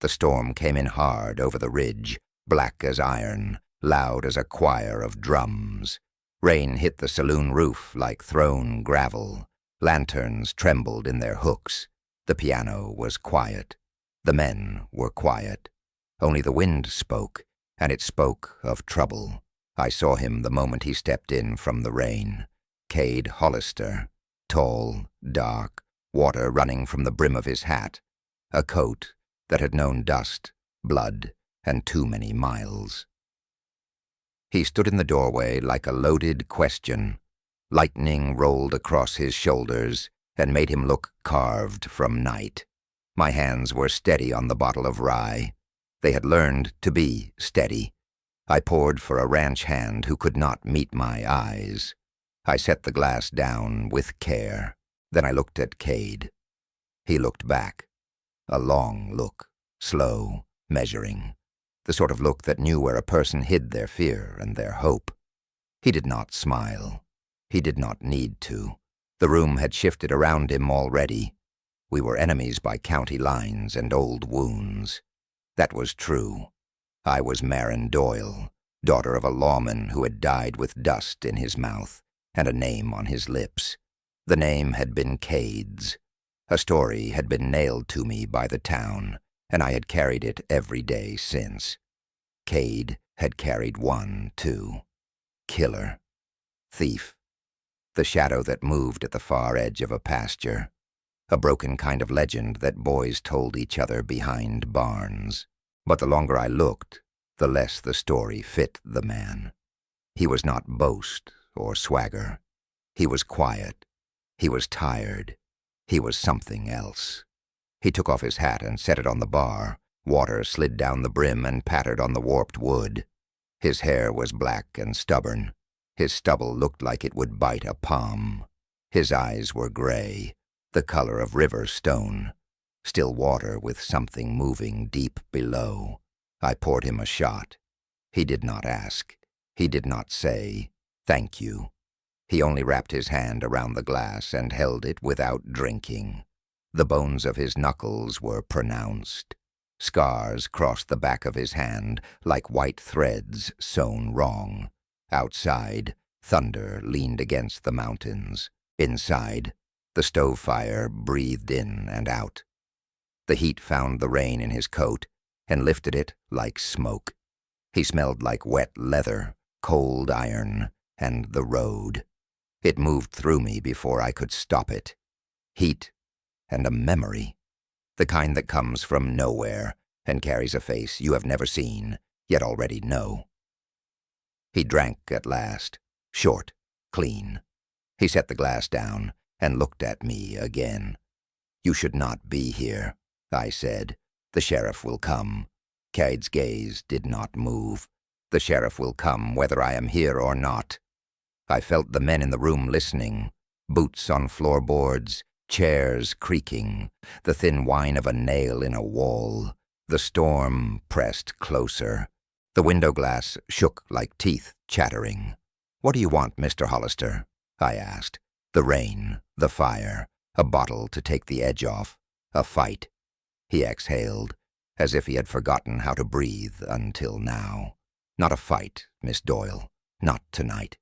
The storm came in hard over the ridge, black as iron, loud as a choir of drums. Rain hit the saloon roof like thrown gravel. Lanterns trembled in their hooks. The piano was quiet. The men were quiet. Only the wind spoke, and it spoke of trouble. I saw him the moment he stepped in from the rain. Cade Hollister, tall, dark, water running from the brim of his hat, a coat that had known dust, blood, and too many miles. He stood in the doorway like a loaded question. Lightning rolled across his shoulders and made him look carved from night. My hands were steady on the bottle of rye. They had learned to be steady. I poured for a ranch hand who could not meet my eyes. I set the glass down with care. Then I looked at Cade. He looked back. A long look, slow, measuring. The sort of look that knew where a person hid their fear and their hope. He did not smile. He did not need to. The room had shifted around him already. We were enemies by county lines and old wounds. That was true. I was Maren Doyle, daughter of a lawman who had died with dust in his mouth and a name on his lips. The name had been Cade's. A story had been nailed to me by the town, and I had carried it every day since. Cade had carried one, too. Killer. Thief. The shadow that moved at the far edge of a pasture. A broken kind of legend that boys told each other behind barns. But the longer I looked, the less the story fit the man. He was not boast or swagger. He was quiet. He was tired. He was something else. He took off his hat and set it on the bar. Water slid down the brim and pattered on the warped wood. His hair was black and stubborn. His stubble looked like it would bite a palm. His eyes were gray, the color of river stone. Still water with something moving deep below. I poured him a shot. He did not ask. He did not say, "Thank you." He only wrapped his hand around the glass and held it without drinking. The bones of his knuckles were pronounced. Scars crossed the back of his hand like white threads sewn wrong. Outside, thunder leaned against the mountains. Inside, the stove fire breathed in and out. The heat found the rain in his coat and lifted it like smoke. He smelled like wet leather, cold iron, and the road. It moved through me before I could stop it. Heat and a memory. The kind that comes from nowhere and carries a face you have never seen, yet already know. He drank at last, short, clean. He set the glass down and looked at me again. "You should not be here," I said. "The sheriff will come." Cade's gaze did not move. "The sheriff will come whether I am here or not." I felt the men in the room listening, boots on floorboards, chairs creaking, the thin whine of a nail in a wall. The storm pressed closer. The window glass shook like teeth chattering. "What do you want, Mr. Hollister?" I asked. The rain, the fire, a bottle to take the edge off, a fight. He exhaled, as if he had forgotten how to breathe until now. "Not a fight, Miss Doyle. Not tonight."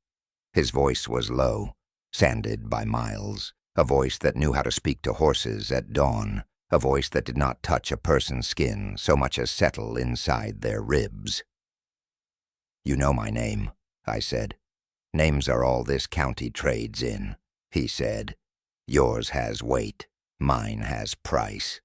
His voice was low, sanded by miles, a voice that knew how to speak to horses at dawn, a voice that did not touch a person's skin so much as settle inside their ribs. "You know my name," I said. "Names are all this county trades in," he said. "Yours has weight, mine has price."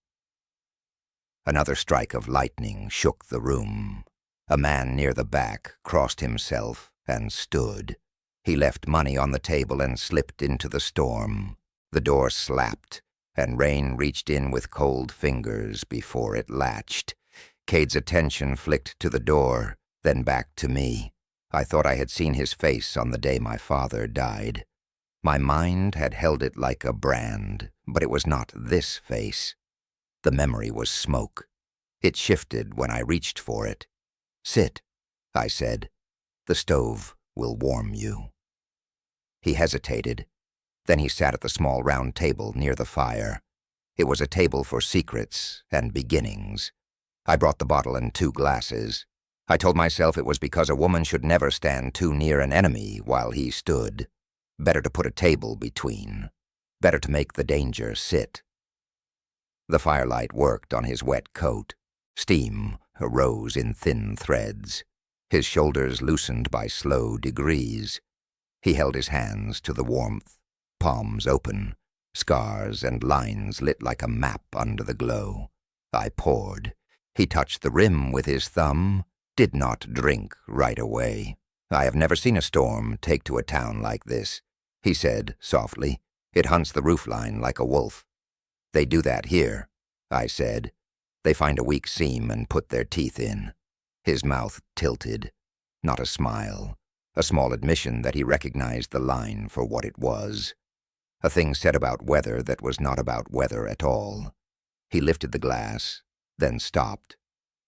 Another strike of lightning shook the room. A man near the back crossed himself and stood. He left money on the table and slipped into the storm. The door slapped, and rain reached in with cold fingers before it latched. Cade's attention flicked to the door, then back to me. I thought I had seen his face on the day my father died. My mind had held it like a brand, but it was not this face. The memory was smoke. It shifted when I reached for it. "Sit," I said. "The stove will warm you." He hesitated. Then he sat at the small round table near the fire. It was a table for secrets and beginnings. I brought the bottle and 2 glasses. I told myself it was because a woman should never stand too near an enemy while he stood. Better to put a table between. Better to make the danger sit. The firelight worked on his wet coat. Steam arose in thin threads. His shoulders loosened by slow degrees. He held his hands to the warmth, palms open, scars and lines lit like a map under the glow. I poured. He touched the rim with his thumb, did not drink right away. I have never seen a storm take to a town like this, he said softly. It hunts the roofline like a wolf. They do that here, I said. They find a weak seam and put their teeth in. His mouth tilted. Not a smile. A small admission that he recognized the line for what it was. A thing said about weather that was not about weather at all. He lifted the glass, then stopped.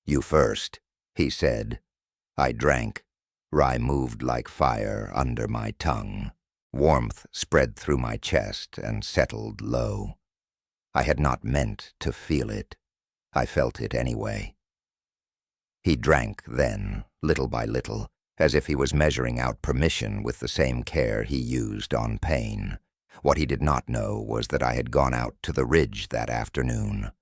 You first, he said. I drank. Rye moved like fire under my tongue. Warmth spread through my chest and settled low. I had not meant to feel it. I felt it anyway. He drank then, little by little, as if he was measuring out permission with the same care he used on pain. What he did not know was that I had gone out to the ridge that afternoon.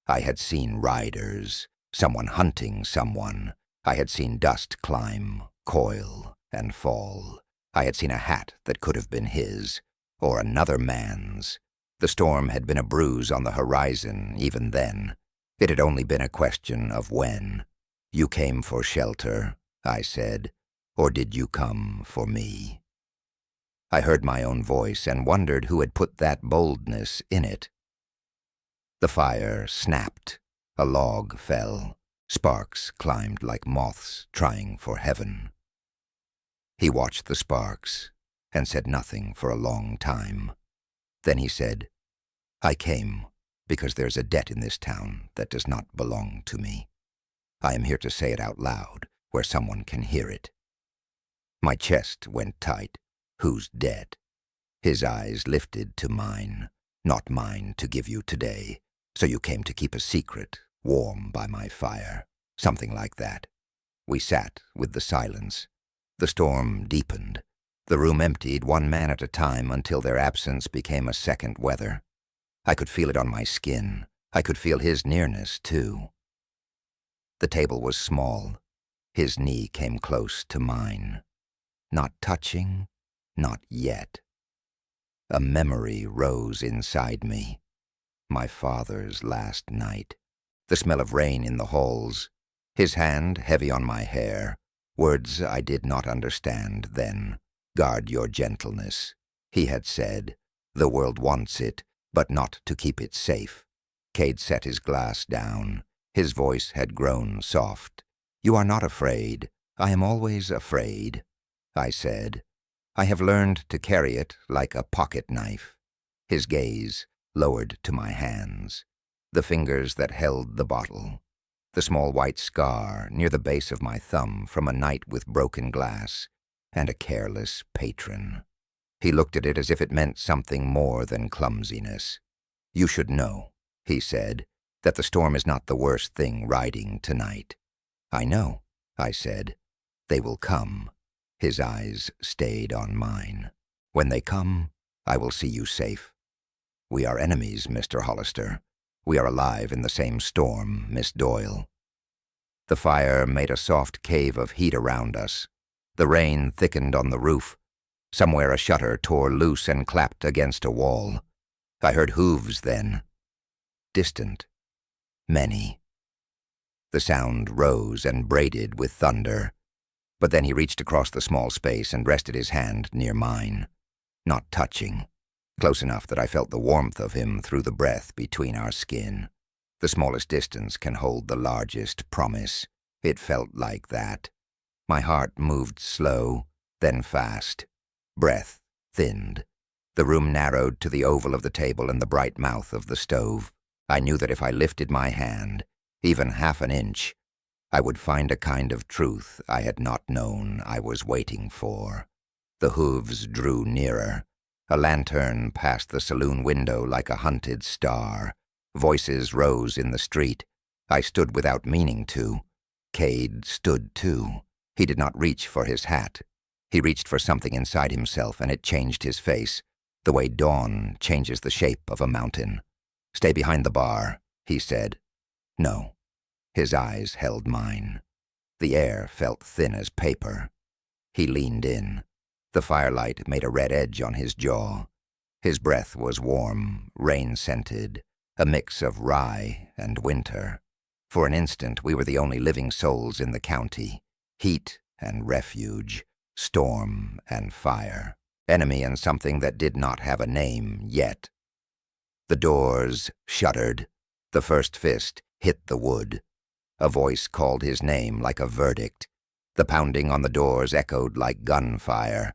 I had seen riders, someone hunting someone. I had seen dust climb, coil, and fall. I had seen a hat that could have been his, or another man's. The storm had been a bruise on the horizon even then. It had only been a question of when. You came for shelter, I said, or did you come for me? I heard my own voice and wondered who had put that boldness in it. The fire snapped. A log fell. Sparks climbed like moths trying for heaven. He watched the sparks and said nothing for a long time. Then he said, I came because there's a debt in this town that does not belong to me. I am here to say it out loud where someone can hear it. My chest went tight. Whose debt? His eyes lifted to mine. Not mine to give you today. So you came to keep a secret, warm by my fire. Something like that. We sat with the silence. The storm deepened. The room emptied one man at a time until their absence became a second weather. I could feel it on my skin. I could feel his nearness, too. The table was small. His knee came close to mine. Not touching, not yet. A memory rose inside me. My father's last night. The smell of rain in the halls. His hand heavy on my hair. Words I did not understand then. Guard your gentleness, he had said. The world wants it, but not to keep it safe. Cade set his glass down. His voice had grown soft. You are not afraid. I am always afraid, I said. I have learned to carry it like a pocket knife. His gaze lowered to my hands, the fingers that held the bottle, the small white scar near the base of my thumb from a night with broken glass, and a careless patron. He looked at it as if it meant something more than clumsiness. You should know, he said, that the storm is not the worst thing riding tonight. I know, I said. They will come. His eyes stayed on mine. When they come, I will see you safe. We are enemies, Mr. Hollister. We are alive in the same storm, Miss Doyle. The fire made a soft cave of heat around us. The rain thickened on the roof. Somewhere a shutter tore loose and clapped against a wall. I heard hooves then. Distant. Many. The sound rose and braided with thunder. But then he reached across the small space and rested his hand near mine. Not touching. Close enough that I felt the warmth of him through the breath between our skin. The smallest distance can hold the largest promise. It felt like that. My heart moved slow, then fast. Breath thinned. The room narrowed to the oval of the table and the bright mouth of the stove. I knew that if I lifted my hand, even half an inch, I would find a kind of truth I had not known I was waiting for. The hooves drew nearer. A lantern passed the saloon window like a hunted star. Voices rose in the street. I stood without meaning to. Cade stood too. He did not reach for his hat. He reached for something inside himself, and it changed his face, the way dawn changes the shape of a mountain. "Stay behind the bar," he said. No. His eyes held mine. The air felt thin as paper. He leaned in. The firelight made a red edge on his jaw. His breath was warm, rain-scented, a mix of rye and winter. For an instant, we were the only living souls in the county. Heat and refuge, storm and fire, enemy and something that did not have a name yet. The doors shuddered. The first fist hit the wood. A voice called his name like a verdict. The pounding on the doors echoed like gunfire.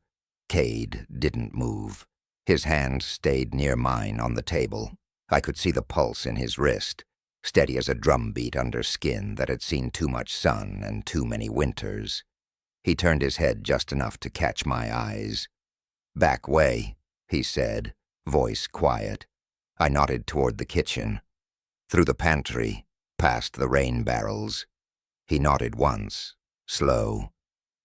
Cade didn't move. His hand stayed near mine on the table. I could see the pulse in his wrist, steady as a drumbeat under skin that had seen too much sun and too many winters. He turned his head just enough to catch my eyes. "Back way," he said, voice quiet. I nodded toward the kitchen. Through the pantry, past the rain barrels. He nodded once, slow.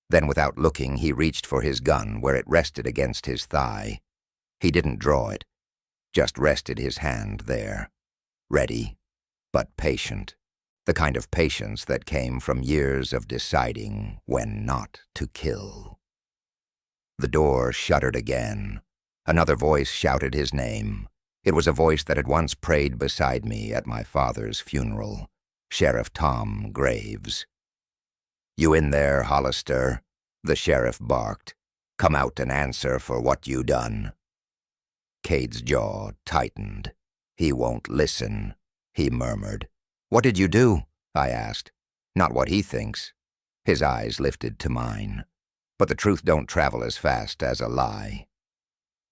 Then without looking, he reached for his gun where it rested against his thigh. He didn't draw it, just rested his hand there. Ready, but patient. The kind of patience that came from years of deciding when not to kill. The door shuddered again. Another voice shouted his name. It was a voice that had once prayed beside me at my father's funeral, Sheriff Tom Graves. "You in there, Hollister?" the sheriff barked. "Come out and answer for what you done." Cade's jaw tightened. "He won't listen," he murmured. "What did you do?" I asked. "Not what he thinks." His eyes lifted to mine. "But the truth don't travel as fast as a lie."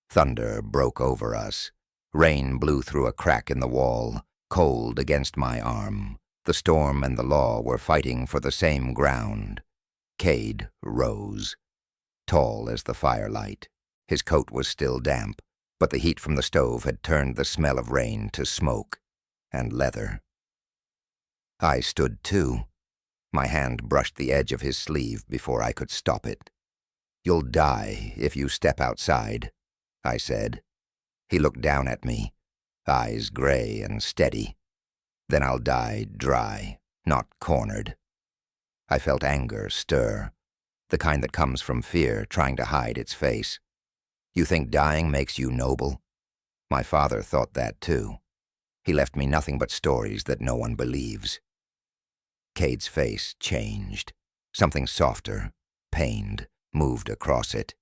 Thunder broke over us. Rain blew through a crack in the wall, cold against my arm. The storm and the law were fighting for the same ground. Cade rose, tall as the firelight. His coat was still damp, but the heat from the stove had turned the smell of rain to smoke and leather. I stood too. My hand brushed the edge of his sleeve before I could stop it. "You'll die if you step outside," I said. He looked down at me, eyes gray and steady. "Then I'll die dry, not cornered." I felt anger stir, the kind that comes from fear trying to hide its face. "You think dying makes you noble?" My father thought that too. He left me nothing but stories that no one believes. Cade's face changed. Something softer, pained, moved across it.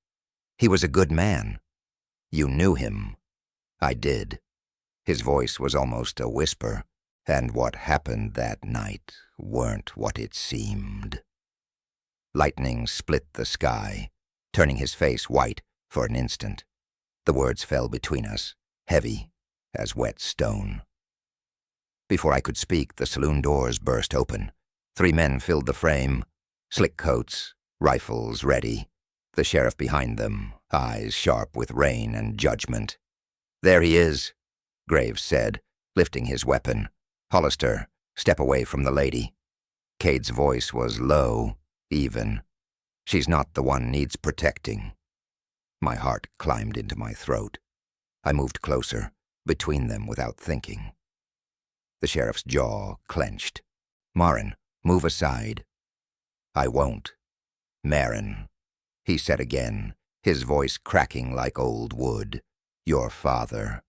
"He was a good man." "You knew him." I did. His voice was almost a whisper, and what happened that night weren't what it seemed. Lightning split the sky, turning his face white for an instant. The words fell between us, heavy as wet stone. Before I could speak, the saloon doors burst open. 3 men filled the frame, slick coats, rifles ready. The sheriff behind them, eyes sharp with rain and judgment. "There he is," Graves said, lifting his weapon. "Hollister, step away from the lady." Cade's voice was low, even. "She's not the one needs protecting." My heart climbed into my throat. I moved closer, between them without thinking. The sheriff's jaw clenched. "Maren, move aside." "I won't." "Maren," he said again, his voice cracking like old wood. "Your father."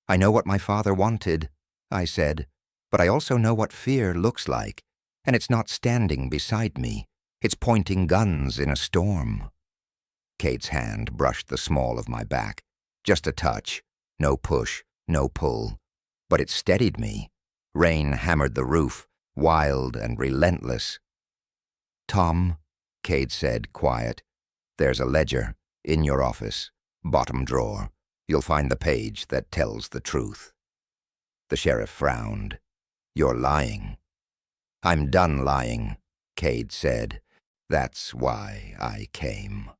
"I know what my father wanted," I said, "but I also know what fear looks like, and it's not standing beside me. It's pointing guns in a storm." Cade's hand brushed the small of my back. Just a touch, no push, no pull. But it steadied me. Rain hammered the roof, wild and relentless. "Tom," Cade said, quiet, "there's a ledger in your office, bottom drawer. You'll find the page that tells the truth." The sheriff frowned. "You're lying." "I'm done lying," Cade said. "That's why I came."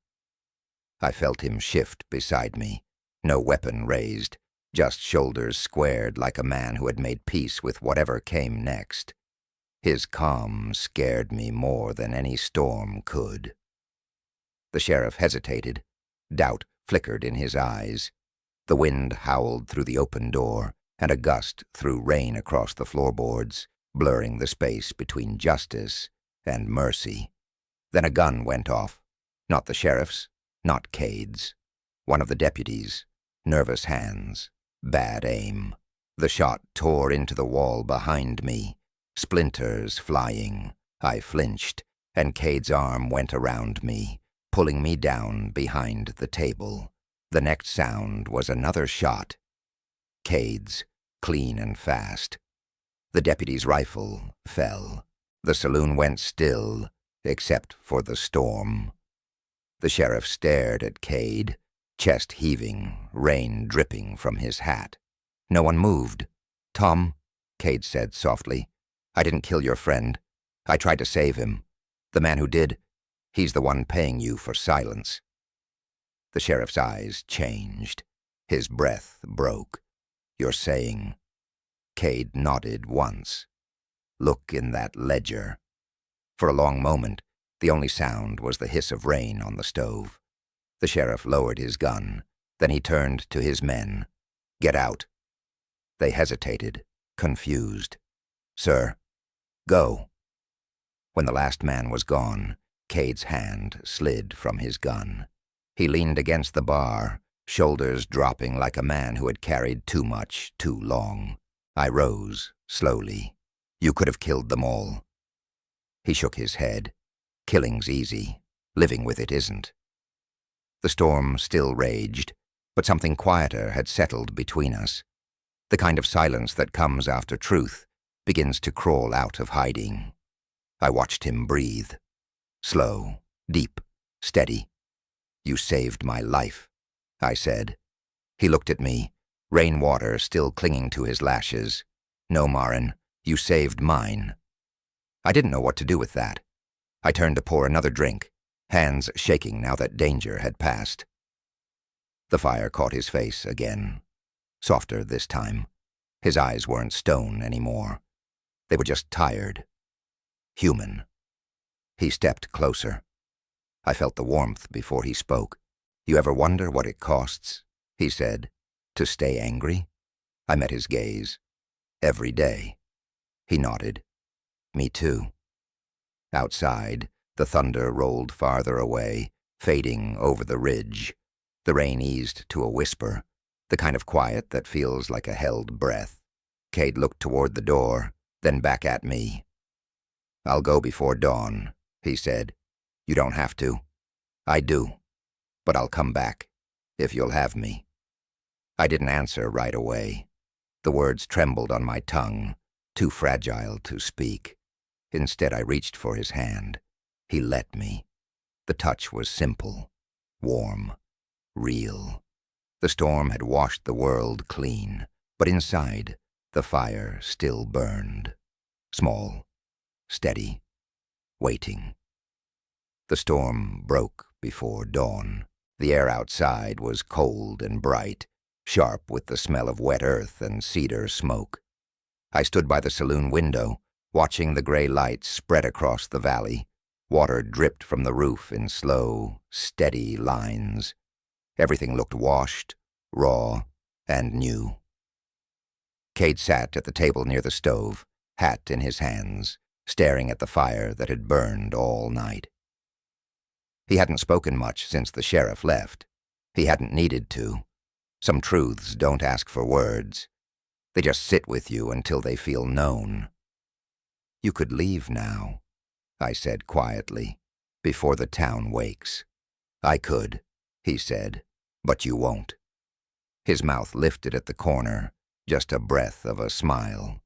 I felt him shift beside me, no weapon raised, just shoulders squared like a man who had made peace with whatever came next. His calm scared me more than any storm could. The sheriff hesitated. Doubt flickered in his eyes. The wind howled through the open door, and a gust threw rain across the floorboards, blurring the space between justice and mercy. Then a gun went off. Not the sheriff's, not Cade's. One of the deputies. Nervous hands. Bad aim. The shot tore into the wall behind me. Splinters flying. I flinched, and Cade's arm went around me, pulling me down behind the table. The next sound was another shot. Cade's, clean and fast. The deputy's rifle fell. The saloon went still, except for the storm. The sheriff stared at Cade, chest heaving, rain dripping from his hat. No one moved. "Tom," Cade said softly, "I didn't kill your friend. I tried to save him. The man who did, he's the one paying you for silence." The sheriff's eyes changed. His breath broke. "You're saying—" Cade nodded once. "Look in that ledger." For a long moment, the only sound was the hiss of rain on the stove. The sheriff lowered his gun. Then he turned to his men. "Get out." They hesitated, confused. "Sir." "Go." When the last man was gone, Cade's hand slid from his gun. He leaned against the bar, shoulders dropping like a man who had carried too much too long. I rose, slowly. "You could have killed them all." He shook his head. "Killing's easy. Living with it isn't." The storm still raged, but something quieter had settled between us. The kind of silence that comes after truth begins to crawl out of hiding. I watched him breathe. Slow, deep, steady. "You saved my life," I said. He looked at me, rainwater still clinging to his lashes. "No, Maren, you saved mine." I didn't know what to do with that. I turned to pour another drink, hands shaking now that danger had passed. The fire caught his face again, softer this time. His eyes weren't stone anymore. They were just tired. Human. He stepped closer. I felt the warmth before he spoke. "You ever wonder what it costs," he said, "to stay angry?" I met his gaze. "Every day." He nodded. "Me too." Outside, the thunder rolled farther away, fading over the ridge. The rain eased to a whisper, the kind of quiet that feels like a held breath. Cade looked toward the door, then back at me. "I'll go before dawn," he said. "You don't have to." "I do. But I'll come back, if you'll have me." I didn't answer right away. The words trembled on my tongue, too fragile to speak. Instead, I reached for his hand. He let me. The touch was simple, warm, real. The storm had washed the world clean, but inside, the fire still burned. Small, steady, waiting. The storm broke before dawn. The air outside was cold and bright, sharp with the smell of wet earth and cedar smoke. I stood by the saloon window, watching the gray lights spread across the valley. Water dripped from the roof in slow, steady lines. Everything looked washed, raw, and new. Cade sat at the table near the stove, hat in his hands, staring at the fire that had burned all night. He hadn't spoken much since the sheriff left. He hadn't needed to. Some truths don't ask for words. They just sit with you until they feel known. "You could leave now," I said quietly, "before the town wakes." "I could," he said, "but you won't." His mouth lifted at the corner, just a breath of a smile.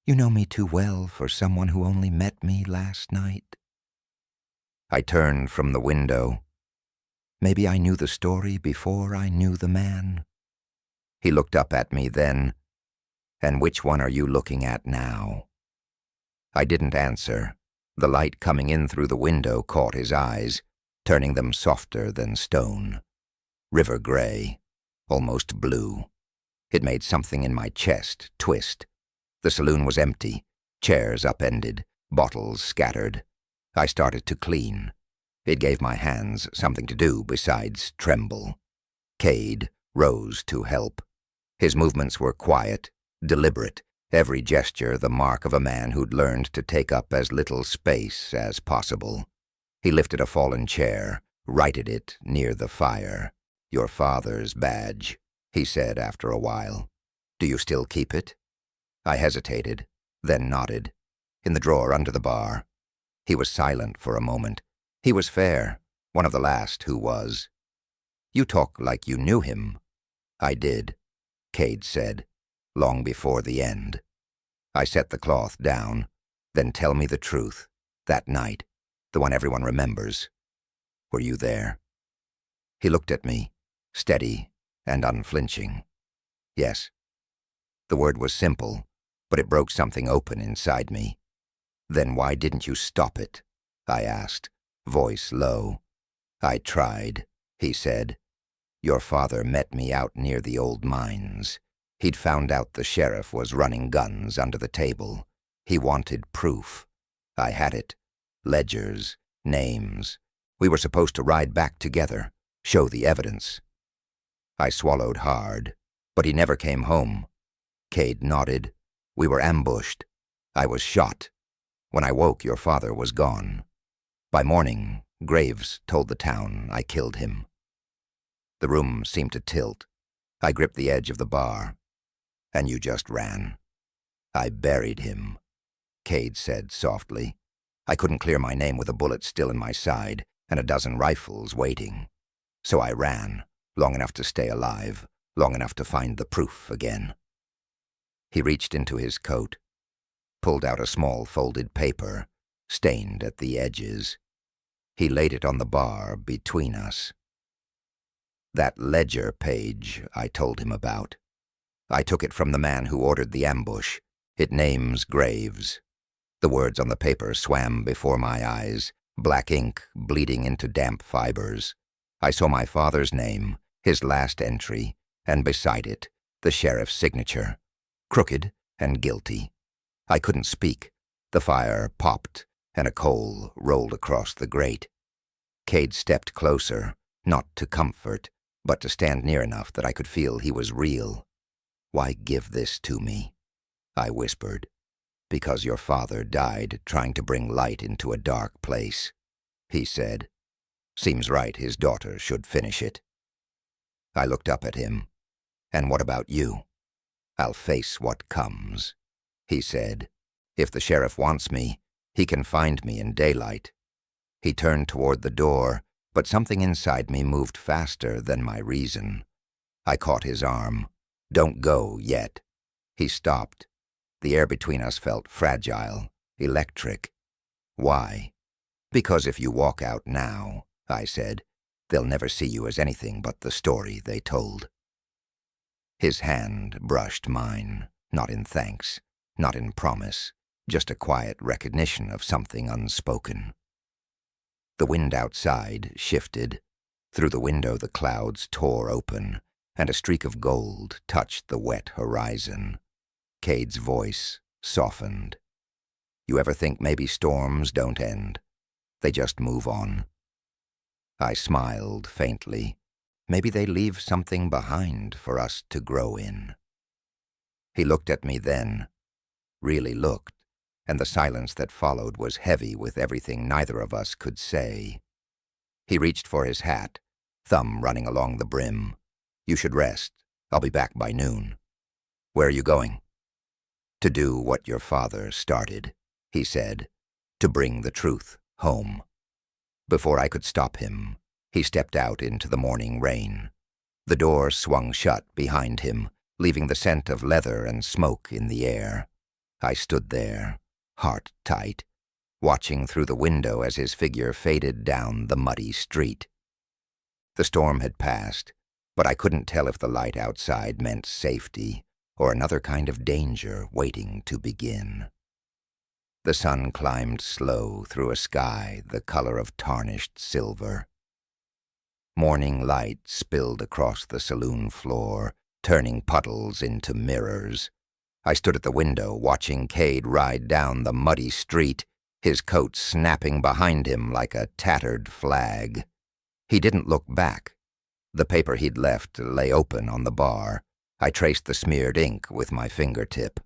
"You know me too well for someone who only met me last night." I turned from the window. Maybe I knew the story before I knew the man. He looked up at me then. "And which one are you looking at now?" I didn't answer. The light coming in through the window caught his eyes, turning them softer than stone. River gray, almost blue. It made something in my chest twist. The saloon was empty, chairs upended, bottles scattered. I started to clean. It gave my hands something to do besides tremble. Cade rose to help. His movements were quiet, deliberate, every gesture the mark of a man who'd learned to take up as little space as possible. He lifted a fallen chair, righted it near the fire. "Your father's badge," he said after a while. "Do you still keep it?" I hesitated, then nodded. "In the drawer under the bar." He was silent for a moment. He was fair, one of the last who was. "You talk like you knew him." "I did," Cade said, "long before the end." I set the cloth down. "Then tell me the truth. That night, the one everyone remembers. Were you there?" He looked at me, steady and unflinching. "Yes." The word was simple, but it broke something open inside me. "Then why didn't you stop it?" I asked, voice low. "I tried," he said. "Your father met me out near the old mines. He'd found out the sheriff was running guns under the table. He wanted proof. I had it. Ledgers, names. We were supposed to ride back together, show the evidence." I swallowed hard, but he never came home. Cade nodded. "We were ambushed. I was shot. When I woke, your father was gone. By morning, Graves told the town I killed him." The room seemed to tilt. I gripped the edge of the bar. "And you just ran." "I buried him," Cade said softly. "I couldn't clear my name with a bullet still in my side and a dozen rifles waiting. So I ran, long enough to stay alive, long enough to find the proof again." He reached into his coat, pulled out a small folded paper, stained at the edges. He laid it on the bar between us. "That ledger page I told him about. I took it from the man who ordered the ambush. It names Graves." The words on the paper swam before my eyes, black ink bleeding into damp fibers. I saw my father's name, his last entry, and beside it, the sheriff's signature. Crooked and guilty. I couldn't speak. The fire popped, and a coal rolled across the grate. Cade stepped closer, not to comfort, but to stand near enough that I could feel he was real. "Why give this to me?" I whispered. "Because your father died trying to bring light into a dark place," he said. "Seems right his daughter should finish it." I looked up at him. "And what about you?" "I'll face what comes," he said. "If the sheriff wants me, he can find me in daylight." He turned toward the door, but something inside me moved faster than my reason. I caught his arm. "Don't go yet." He stopped. The air between us felt fragile, electric. "Why?" "Because if you walk out now," I said, "they'll never see you as anything but the story they told." His hand brushed mine, not in thanks, not in promise, just a quiet recognition of something unspoken. The wind outside shifted. Through the window the clouds tore open, and a streak of gold touched the wet horizon. Cade's voice softened. "You ever think maybe storms don't end? They just move on?" I smiled faintly. Maybe they leave something behind for us to grow in. He looked at me then, really looked, and the silence that followed was heavy with everything neither of us could say. He reached for his hat, thumb running along the brim. "You should rest. I'll be back by noon." "Where are you going?" "To do what your father started," he said, "to bring the truth home." Before I could stop him, he stepped out into the morning rain. The door swung shut behind him, leaving the scent of leather and smoke in the air. I stood there, heart tight, watching through the window as his figure faded down the muddy street. The storm had passed, but I couldn't tell if the light outside meant safety or another kind of danger waiting to begin. The sun climbed slow through a sky the color of tarnished silver. Morning light spilled across the saloon floor, turning puddles into mirrors. I stood at the window watching Cade ride down the muddy street, his coat snapping behind him like a tattered flag. He didn't look back. The paper he'd left lay open on the bar. I traced the smeared ink with my fingertip.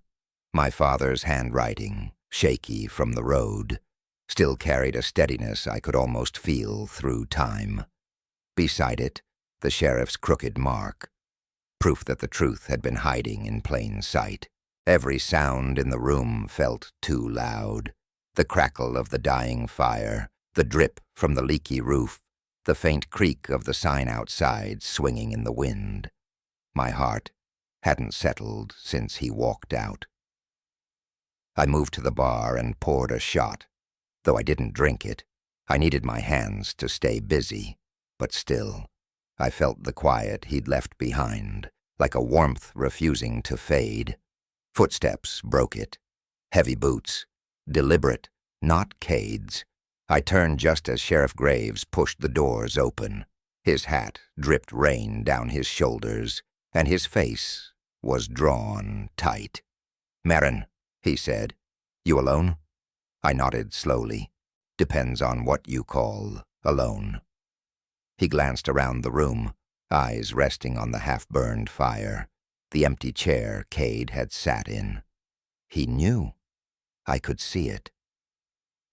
My father's handwriting, shaky from the road, still carried a steadiness I could almost feel through time. Beside it, the sheriff's crooked mark, proof that the truth had been hiding in plain sight. Every sound in the room felt too loud. The crackle of the dying fire, the drip from the leaky roof, the faint creak of the sign outside swinging in the wind. My heart hadn't settled since he walked out. I moved to the bar and poured a shot. Though I didn't drink it, I needed my hands to stay busy. But still, I felt the quiet he'd left behind, like a warmth refusing to fade. Footsteps broke it. Heavy boots. Deliberate, not Cade's. I turned just as Sheriff Graves pushed the doors open. His hat dripped rain down his shoulders, and his face was drawn tight. "Maren," he said, "you alone?" I nodded slowly. "Depends on what you call alone." He glanced around the room, eyes resting on the half-burned fire, the empty chair Cade had sat in. He knew. I could see it.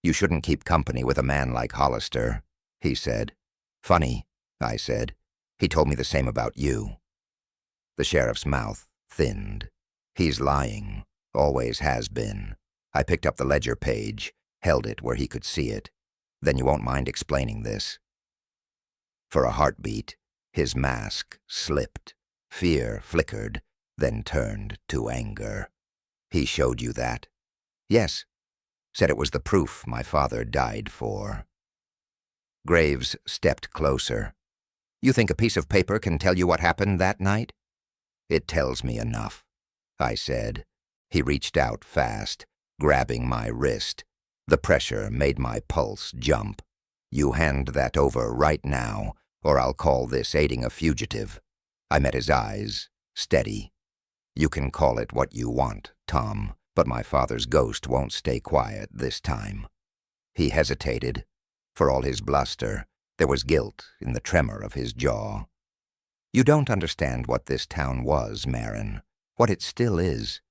"You shouldn't keep company with a man like Hollister," he said. "Funny," I said. "He told me the same about you." The sheriff's mouth thinned. "He's lying. Always has been." I picked up the ledger page, held it where he could see it. "Then you won't mind explaining this." For a heartbeat, his mask slipped. Fear flickered, then turned to anger. "He showed you that?" "Yes. Said it was the proof my father died for." Graves stepped closer. "You think a piece of paper can tell you what happened that night?" "It tells me enough," I said. He reached out fast, grabbing my wrist. The pressure made my pulse jump. "You hand that over right now, or I'll call this aiding a fugitive." I met his eyes, steady. "You can call it what you want, Tom, but my father's ghost won't stay quiet this time." He hesitated. For all his bluster, there was guilt in the tremor of his jaw. "You don't understand what this town was, Maren, what it still is.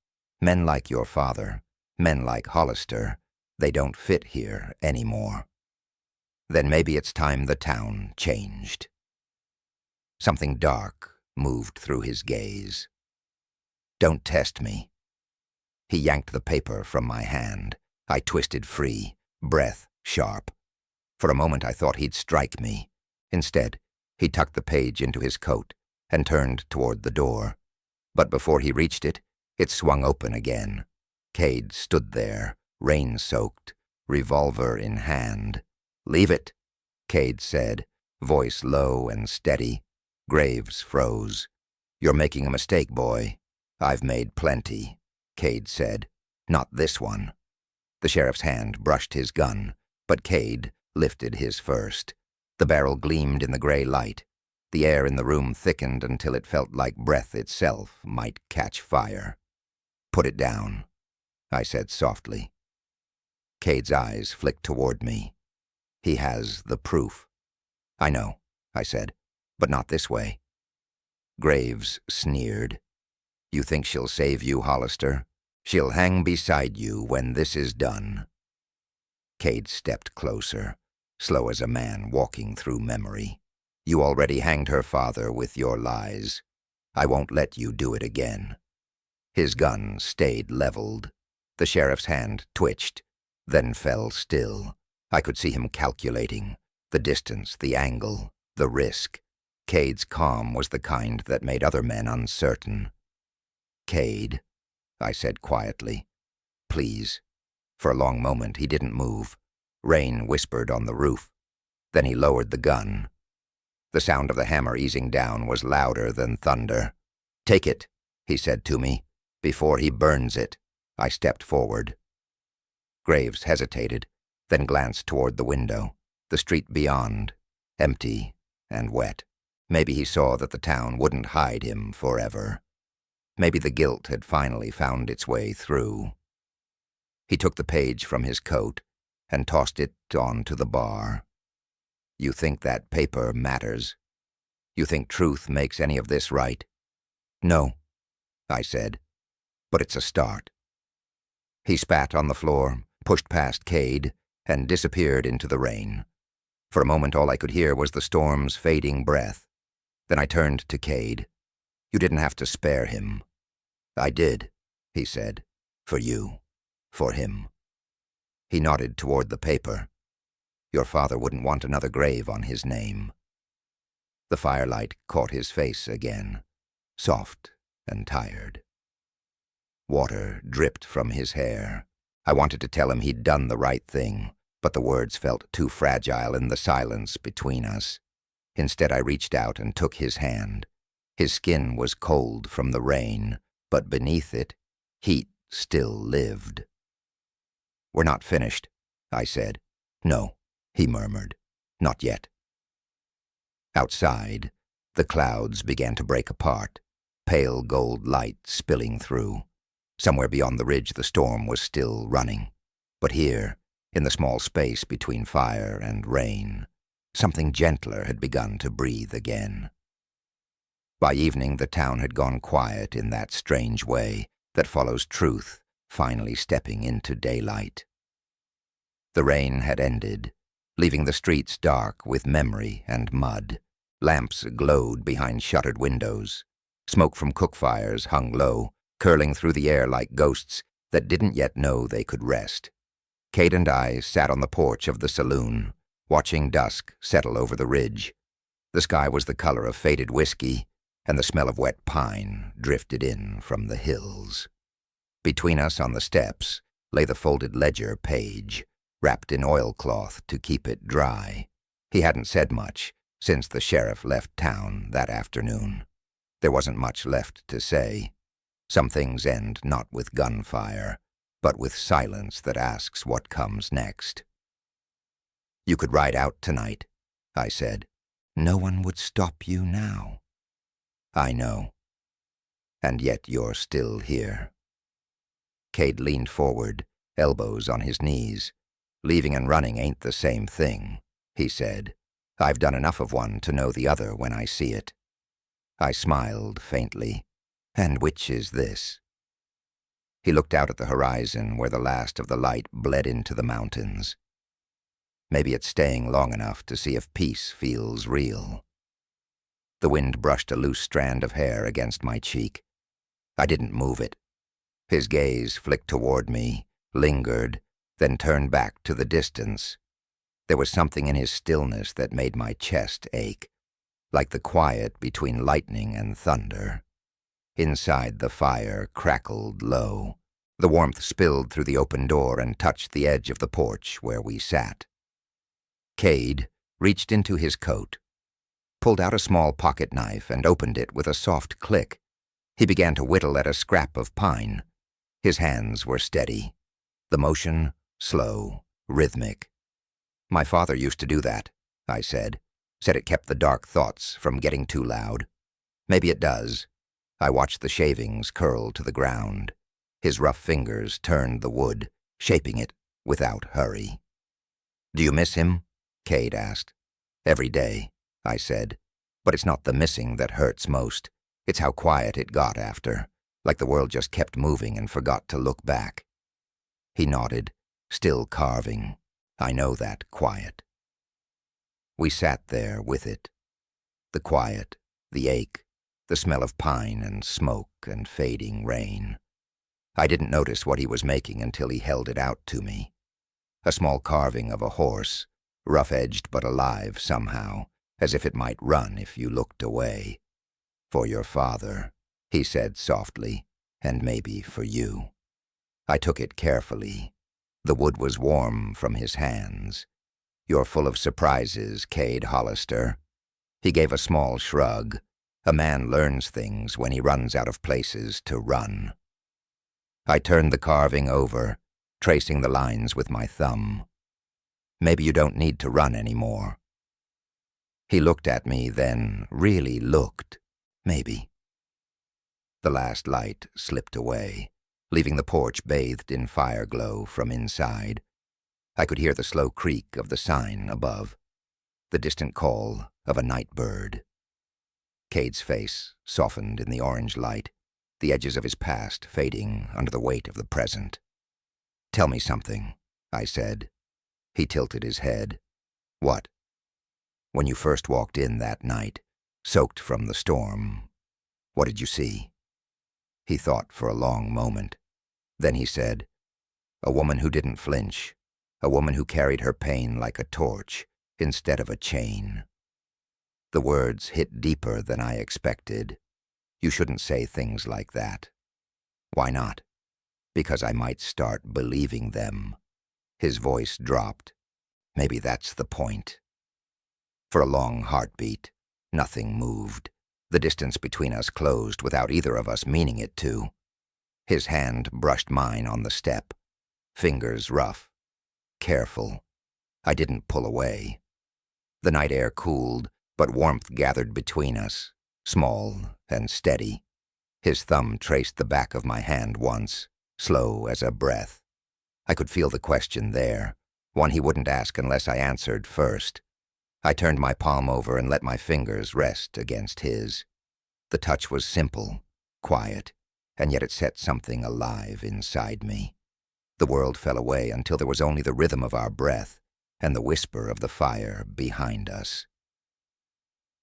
Men like your father, men like Hollister, they don't fit here anymore." "Then maybe it's time the town changed." Something dark moved through his gaze. "Don't test me." He yanked the paper from my hand. I twisted free, breath sharp. For a moment I thought he'd strike me. Instead, he tucked the page into his coat and turned toward the door. But before he reached it, it swung open again. Cade stood there, rain-soaked, revolver in hand. "Leave it," Cade said, voice low and steady. Graves froze. "You're making a mistake, boy." "I've made plenty," Cade said. "Not this one." The sheriff's hand brushed his gun, but Cade lifted his first. The barrel gleamed in the gray light. The air in the room thickened until it felt like breath itself might catch fire. "Put it down," I said softly. Cade's eyes flicked toward me. "He has the proof." "I know," I said, "but not this way." Graves sneered. "You think she'll save you, Hollister? She'll hang beside you when this is done." Cade stepped closer, slow as a man walking through memory. "You already hanged her father with your lies. I won't let you do it again." His gun stayed leveled. The sheriff's hand twitched, then fell still. I could see him calculating the distance, the angle, the risk. Cade's calm was the kind that made other men uncertain. "Cade," I said quietly, "please." For a long moment he didn't move. Rain whispered on the roof. Then he lowered the gun. The sound of the hammer easing down was louder than thunder. "Take it," he said to me, "before he burns it." I stepped forward. Graves hesitated, then glanced toward the window. The street beyond, empty and wet. Maybe he saw that the town wouldn't hide him forever. Maybe the guilt had finally found its way through. He took the page from his coat, and tossed it onto the bar. You think that paper matters? You think truth makes any of this right? No, I said, but it's a start. He spat on the floor, pushed past Cade, and disappeared into the rain. For a moment all I could hear was the storm's fading breath. Then I turned to Cade. You didn't have to spare him. I did, he said. For you. For him. He nodded toward the paper. Your father wouldn't want another grave on his name. The firelight caught his face again, soft and tired. Water dripped from his hair. I wanted to tell him he'd done the right thing, but the words felt too fragile in the silence between us. Instead, I reached out and took his hand. His skin was cold from the rain, but beneath it, heat still lived. We're not finished, I said. No, he murmured. Not yet. Outside, the clouds began to break apart, pale gold light spilling through. Somewhere beyond the ridge the storm was still running. But here, in the small space between fire and rain, something gentler had begun to breathe again. By evening the town had gone quiet in that strange way that follows truth finally stepping into daylight. The rain had ended, leaving the streets dark with memory and mud. Lamps glowed behind shuttered windows. Smoke from cook fires hung low, curling through the air like ghosts that didn't yet know they could rest. Cade and I sat on the porch of the saloon, watching dusk settle over the ridge. The sky was the color of faded whiskey, and the smell of wet pine drifted in from the hills. Between us on the steps lay the folded ledger page, wrapped in oilcloth to keep it dry. He hadn't said much since the sheriff left town that afternoon. There wasn't much left to say. Some things end not with gunfire, but with silence that asks what comes next. You could ride out tonight, I said. No one would stop you now. I know. And yet you're still here. Cade leaned forward, elbows on his knees. Leaving and running ain't the same thing, he said. I've done enough of one to know the other when I see it. I smiled faintly. And which is this? He looked out at the horizon where the last of the light bled into the mountains. Maybe it's staying long enough to see if peace feels real. The wind brushed a loose strand of hair against my cheek. I didn't move it. His gaze flicked toward me, lingered, then turned back to the distance. There was something in his stillness that made my chest ache, like the quiet between lightning and thunder. Inside, the fire crackled low. The warmth spilled through the open door and touched the edge of the porch where we sat. Cade reached into his coat, pulled out a small pocket knife and opened it with a soft click. He began to whittle at a scrap of pine. His hands were steady, the motion slow, rhythmic. My father used to do that, I said. Said it kept the dark thoughts from getting too loud. Maybe it does. I watched the shavings curl to the ground. His rough fingers turned the wood, shaping it without hurry. Do you miss him? Cade asked. Every day, I said. But it's not the missing that hurts most. It's how quiet it got after, like the world just kept moving and forgot to look back. He nodded, still carving. I know that quiet. We sat there with it. The quiet, the ache, the smell of pine and smoke and fading rain. I didn't notice what he was making until he held it out to me. A small carving of a horse, rough-edged but alive somehow, as if it might run if you looked away. For your father, he said softly, and maybe for you. I took it carefully. The wood was warm from his hands. You're full of surprises, Cade Hollister. He gave a small shrug. A man learns things when he runs out of places to run. I turned the carving over, tracing the lines with my thumb. Maybe you don't need to run anymore. He looked at me then, really looked. Maybe. The last light slipped away, leaving the porch bathed in fire glow from inside. I could hear the slow creak of the sign above, the distant call of a night bird. Cade's face softened in the orange light, the edges of his past fading under the weight of the present. "Tell me something," I said. He tilted his head. "What?" "When you first walked in that night, soaked from the storm, what did you see?" He thought for a long moment. Then he said, "A woman who didn't flinch, a woman who carried her pain like a torch instead of a chain." The words hit deeper than I expected. "You shouldn't say things like that." "Why not?" "Because I might start believing them." His voice dropped. "Maybe that's the point." For a long heartbeat, nothing moved. The distance between us closed without either of us meaning it to. His hand brushed mine on the step, fingers rough, careful. I didn't pull away. The night air cooled, but warmth gathered between us, small and steady. His thumb traced the back of my hand once, slow as a breath. I could feel the question there, one he wouldn't ask unless I answered first. I turned my palm over and let my fingers rest against his. The touch was simple, quiet, and yet it set something alive inside me. The world fell away until there was only the rhythm of our breath and the whisper of the fire behind us.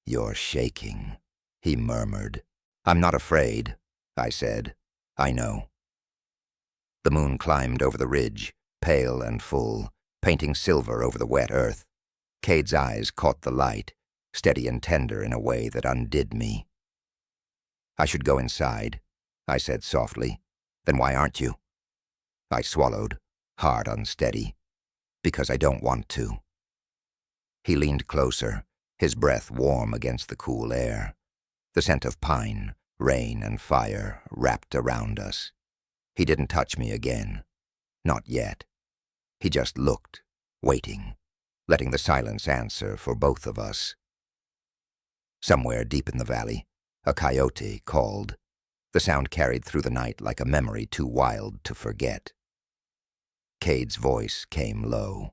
"You're shaking," he murmured. "I'm not afraid," I said. "I know." The moon climbed over the ridge, pale and full, painting silver over the wet earth. Cade's eyes caught the light, steady and tender in a way that undid me. "I should go inside," I said softly. "Then why aren't you?" I swallowed, hard unsteady. "Because I don't want to." He leaned closer, his breath warm against the cool air. The scent of pine, rain, and fire wrapped around us. He didn't touch me again. Not yet. He just looked, waiting, letting the silence answer for both of us. Somewhere deep in the valley, a coyote called. The sound carried through the night like a memory too wild to forget. Cade's voice came low.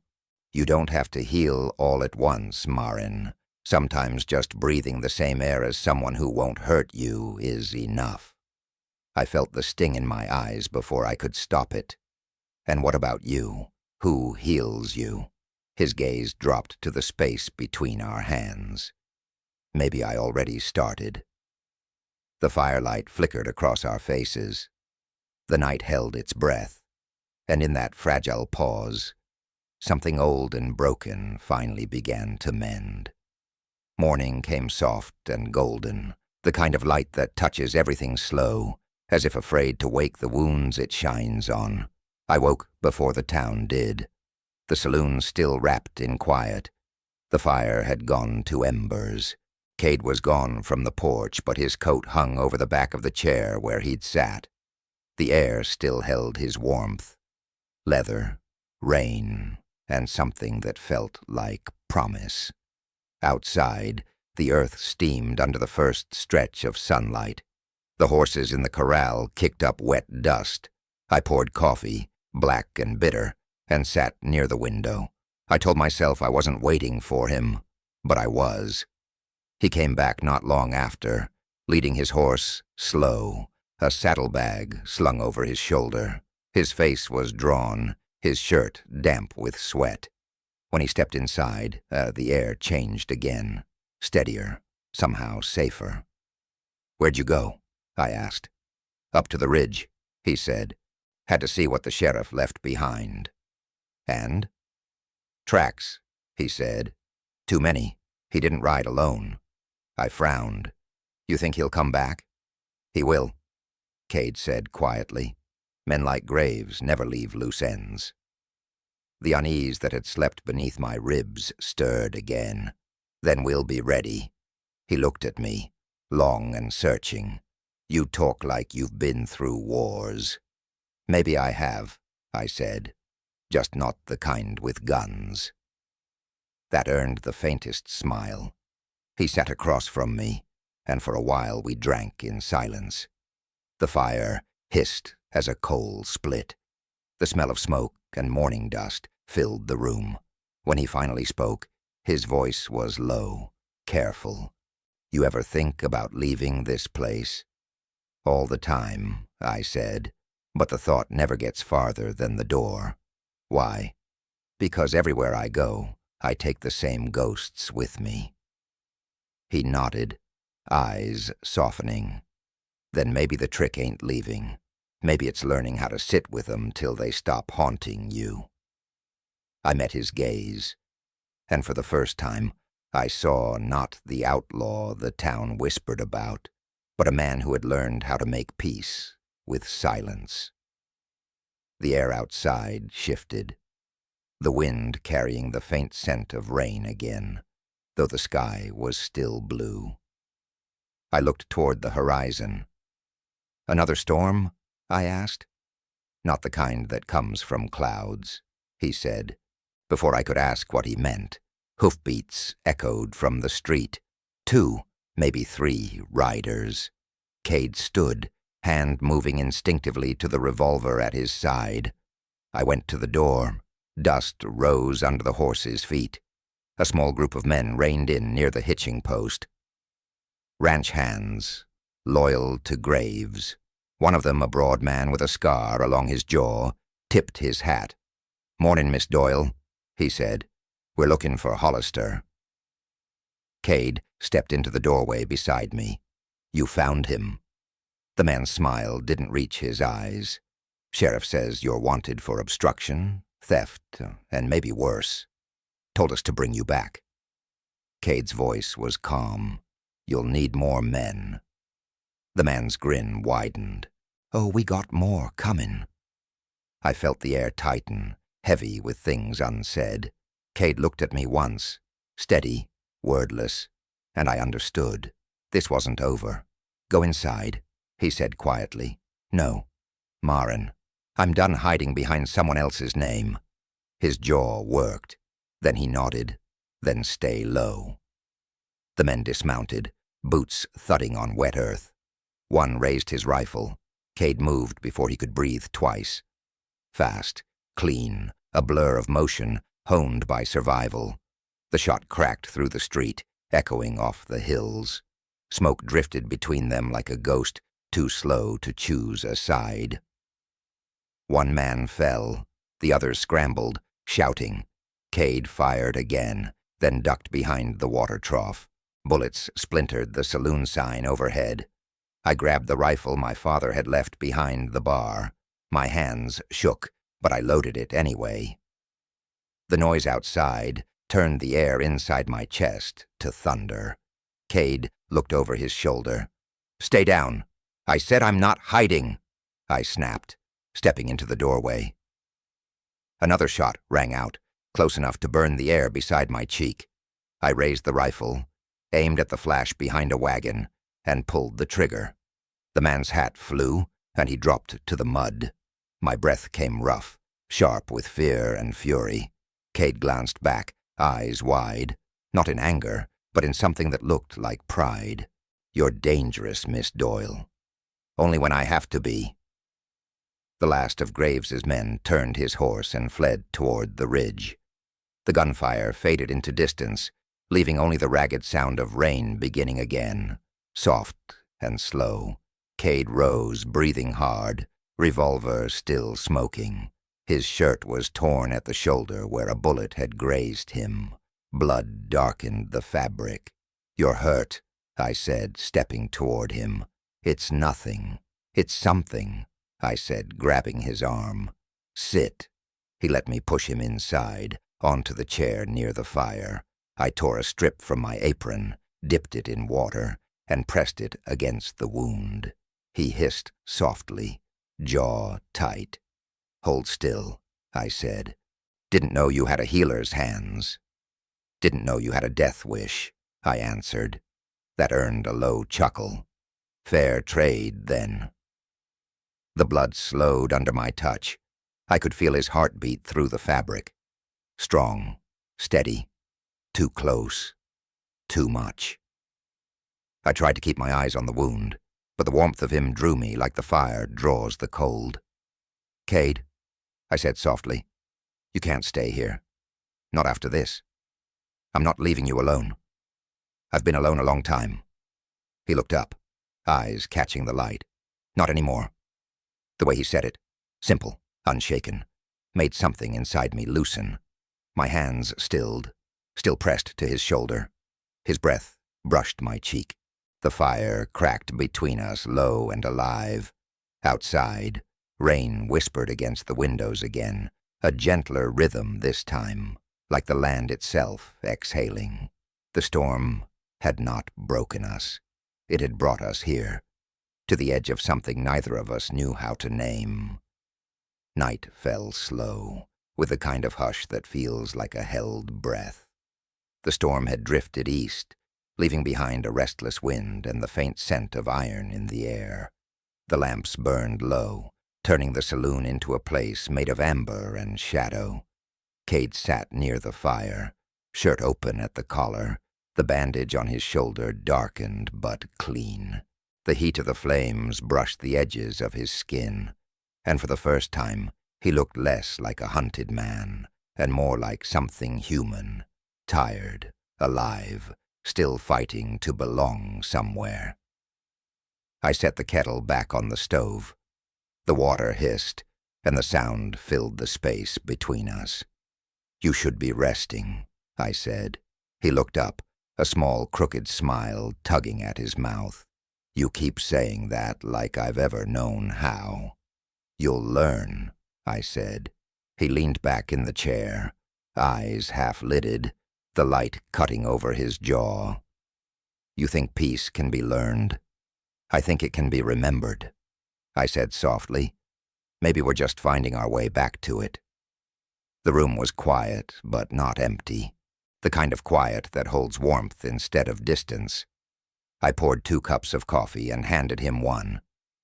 "You don't have to heal all at once, Maren. Sometimes just breathing the same air as someone who won't hurt you is enough." I felt the sting in my eyes before I could stop it. "And what about you? Who heals you?" His gaze dropped to the space between our hands. Maybe I already started. The firelight flickered across our faces. The night held its breath, and in that fragile pause, something old and broken finally began to mend. Morning came soft and golden, the kind of light that touches everything slow, as if afraid to wake the wounds it shines on. I woke before the town did. The saloon still wrapped in quiet. The fire had gone to embers. Cade was gone from the porch, but his coat hung over the back of the chair where he'd sat. The air still held his warmth. Leather, rain, and something that felt like promise. Outside, the earth steamed under the first stretch of sunlight. The horses in the corral kicked up wet dust. I poured coffee, black and bitter, and sat near the window. I told myself I wasn't waiting for him, but I was. He came back not long after, leading his horse slow, a saddlebag slung over his shoulder. His face was drawn, his shirt damp with sweat. When he stepped inside, the air changed again, steadier, somehow safer. "Where'd you go?" I asked. "Up to the ridge," he said. "Had to see what the sheriff left behind." "And?" "Tracks," he said. "Too many. He didn't ride alone." I frowned. "You think he'll come back?" "He will," Cade said quietly. "Men like graves never leave loose ends." The unease that had slept beneath my ribs stirred again. "Then we'll be ready." He looked at me, long and searching. "You talk like you've been through wars." "Maybe I have," I said. "Just not the kind with guns." That earned the faintest smile. He sat across from me, and for a while we drank in silence. The fire hissed as a coal split. The smell of smoke and morning dust filled the room. When he finally spoke, his voice was low, careful. "You ever think about leaving this place?" "All the time," I said, but the thought never gets farther than the door. "Why?" "Because everywhere I go, I take the same ghosts with me." He nodded, eyes softening. "Then maybe the trick ain't leaving. Maybe it's learning how to sit with them till they stop haunting you." I met his gaze, and for the first time, I saw not the outlaw the town whispered about, but a man who had learned how to make peace with silence. The air outside shifted, the wind carrying the faint scent of rain again, though the sky was still blue. I looked toward the horizon. "Another storm?" I asked. "Not the kind that comes from clouds," he said. Before I could ask what he meant, hoofbeats echoed from the street. 2, maybe 3 riders. Cade stood, hand moving instinctively to the revolver at his side. I went to the door. Dust rose under the horses' feet. A small group of men reined in near the hitching post. Ranch hands, loyal to graves. One of them, a broad man with a scar along his jaw, tipped his hat. "Morning, Miss Doyle," he said. "We're looking for Hollister." Cade stepped into the doorway beside me. "You found him." The man's smile didn't reach his eyes. "Sheriff says you're wanted for obstruction, theft, and maybe worse. Told us to bring you back." Cade's voice was calm. "You'll need more men." The man's grin widened. "Oh, we got more coming." I felt the air tighten, heavy with things unsaid. Cade looked at me once, steady, wordless, and I understood. This wasn't over. "Go inside," he said quietly. "No, Maren. I'm done hiding behind someone else's name." His jaw worked. Then he nodded. "Then stay low." The men dismounted, boots thudding on wet earth. One raised his rifle. Cade moved before he could breathe twice. Fast, clean, a blur of motion, honed by survival. The shot cracked through the street, echoing off the hills. Smoke drifted between them like a ghost, too slow to choose a side. One man fell. The others scrambled, shouting. Cade fired again, then ducked behind the water trough. Bullets splintered the saloon sign overhead. I grabbed the rifle my father had left behind the bar. My hands shook, but I loaded it anyway. The noise outside turned the air inside my chest to thunder. Cade looked over his shoulder. "Stay down. I said I'm not hiding," I snapped, stepping into the doorway. Another shot rang out, close enough to burn the air beside my cheek. I raised the rifle, aimed at the flash behind a wagon, and pulled the trigger. The man's hat flew, and he dropped to the mud. My breath came rough, sharp with fear and fury. Cade glanced back, eyes wide, not in anger, but in something that looked like pride. "You're dangerous, Miss Doyle." "Only when I have to be." The last of Graves's men turned his horse and fled toward the ridge. The gunfire faded into distance, leaving only the ragged sound of rain beginning again, soft and slow. Cade rose, breathing hard, revolver still smoking. His shirt was torn at the shoulder where a bullet had grazed him. Blood darkened the fabric. "You're hurt," I said, stepping toward him. "It's nothing. It's something," I said, grabbing his arm. "Sit." He let me push him inside, onto the chair near the fire. I tore a strip from my apron, dipped it in water, and pressed it against the wound. He hissed softly, jaw tight. "Hold still," I said. "Didn't know you had a healer's hands." "Didn't know you had a death wish," I answered. That earned a low chuckle. "Fair trade, then." The blood slowed under my touch. I could feel his heartbeat through the fabric. Strong, steady, too close, too much. I tried to keep my eyes on the wound, but the warmth of him drew me like the fire draws the cold. "Cade," I said softly, You can't stay here. Not after this. I'm not leaving you alone. I've been alone a long time. He looked up, eyes catching the light. Not anymore. The way he said it, simple, unshaken, made something inside me loosen. My hands stilled, still pressed to his shoulder. His breath brushed my cheek. The fire cracked between us, low and alive. Outside, rain whispered against the windows again, a gentler rhythm this time, like the land itself exhaling. The storm had not broken us. It had brought us here, to the edge of something neither of us knew how to name. Night fell slow, with the kind of hush that feels like a held breath. The storm had drifted east, leaving behind a restless wind and the faint scent of iron in the air. The lamps burned low, turning the saloon into a place made of amber and shadow. Cade sat near the fire, shirt open at the collar, the bandage on his shoulder darkened but clean. The heat of the flames brushed the edges of his skin, and for the first time he looked less like a hunted man and more like something human, tired, alive, still fighting to belong somewhere. I set the kettle back on the stove. The water hissed, and the sound filled the space between us. "You should be resting," I said. He looked up, a small crooked smile tugging at his mouth. "You keep saying that like I've ever known how." "You'll learn," I said. He leaned back in the chair, eyes half-lidded, the light cutting over his jaw. "You think peace can be learned? I think it can be remembered," I said softly. "Maybe we're just finding our way back to it." The room was quiet, but not empty, the kind of quiet that holds warmth instead of distance. I poured 2 cups of coffee and handed him one.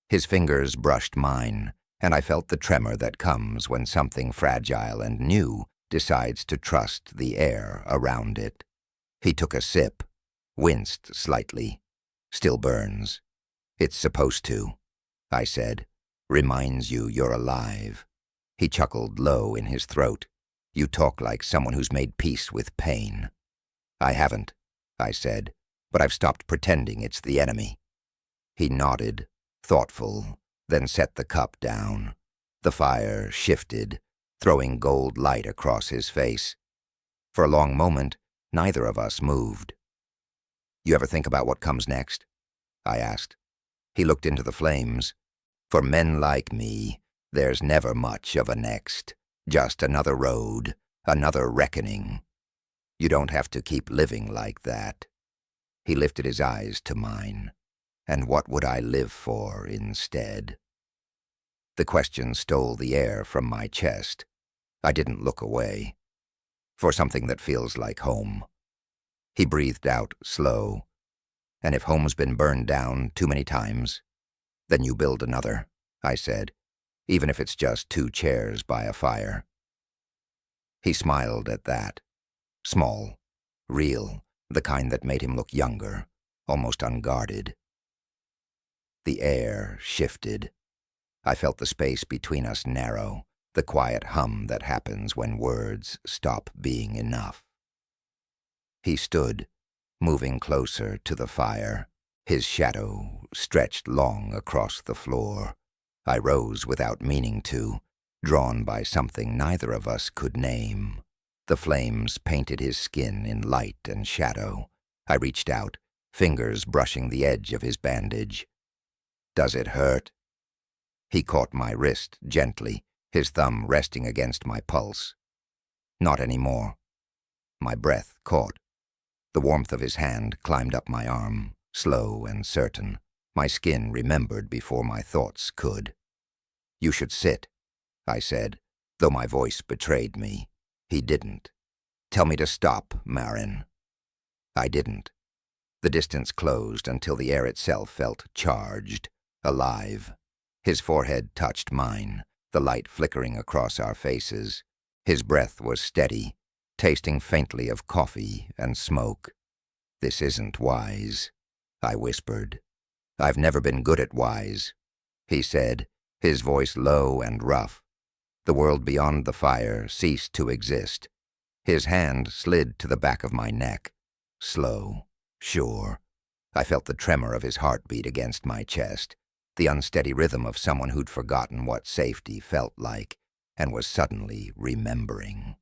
His fingers brushed mine, and I felt the tremor that comes when something fragile and new decides to trust the air around it. He took a sip, winced slightly. "Still burns." "It's supposed to," I said. "Reminds you you're alive." He chuckled low in his throat. "You talk like someone who's made peace with pain." "I haven't," I said, "but I've stopped pretending it's the enemy." He nodded, thoughtful, then set the cup down. The fire shifted, throwing gold light across his face. For a long moment, neither of us moved. "You ever think about what comes next?" I asked. He looked into the flames. "For men like me, there's never much of a next. Just another road, another reckoning. You don't have to keep living like that." He lifted his eyes to mine. "And what would I live for instead?" The question stole the air from my chest. I didn't look away. "For something that feels like home." He breathed out slow. "And if home's been burned down too many times, then you build another," I said, "even if it's just 2 chairs by a fire." He smiled at that. Small, real, the kind that made him look younger, almost unguarded. The air shifted. I felt the space between us narrow, the quiet hum that happens when words stop being enough. He stood, moving closer to the fire. His shadow stretched long across the floor. I rose without meaning to, drawn by something neither of us could name. The flames painted his skin in light and shadow. I reached out, fingers brushing the edge of his bandage. "Does it hurt?" He caught my wrist gently, his thumb resting against my pulse. "Not anymore." My breath caught. The warmth of his hand climbed up my arm, slow and certain. My skin remembered before my thoughts could. "You should sit," I said, though my voice betrayed me. He didn't. "Tell me to stop, Maren." I didn't. The distance closed until the air itself felt charged, alive. His forehead touched mine, the light flickering across our faces. His breath was steady, tasting faintly of coffee and smoke. "This isn't wise," I whispered. "I've never been good at wise," he said, his voice low and rough. The world beyond the fire ceased to exist. His hand slid to the back of my neck. Slow, sure. I felt the tremor of his heartbeat against my chest, the unsteady rhythm of someone who'd forgotten what safety felt like and was suddenly remembering.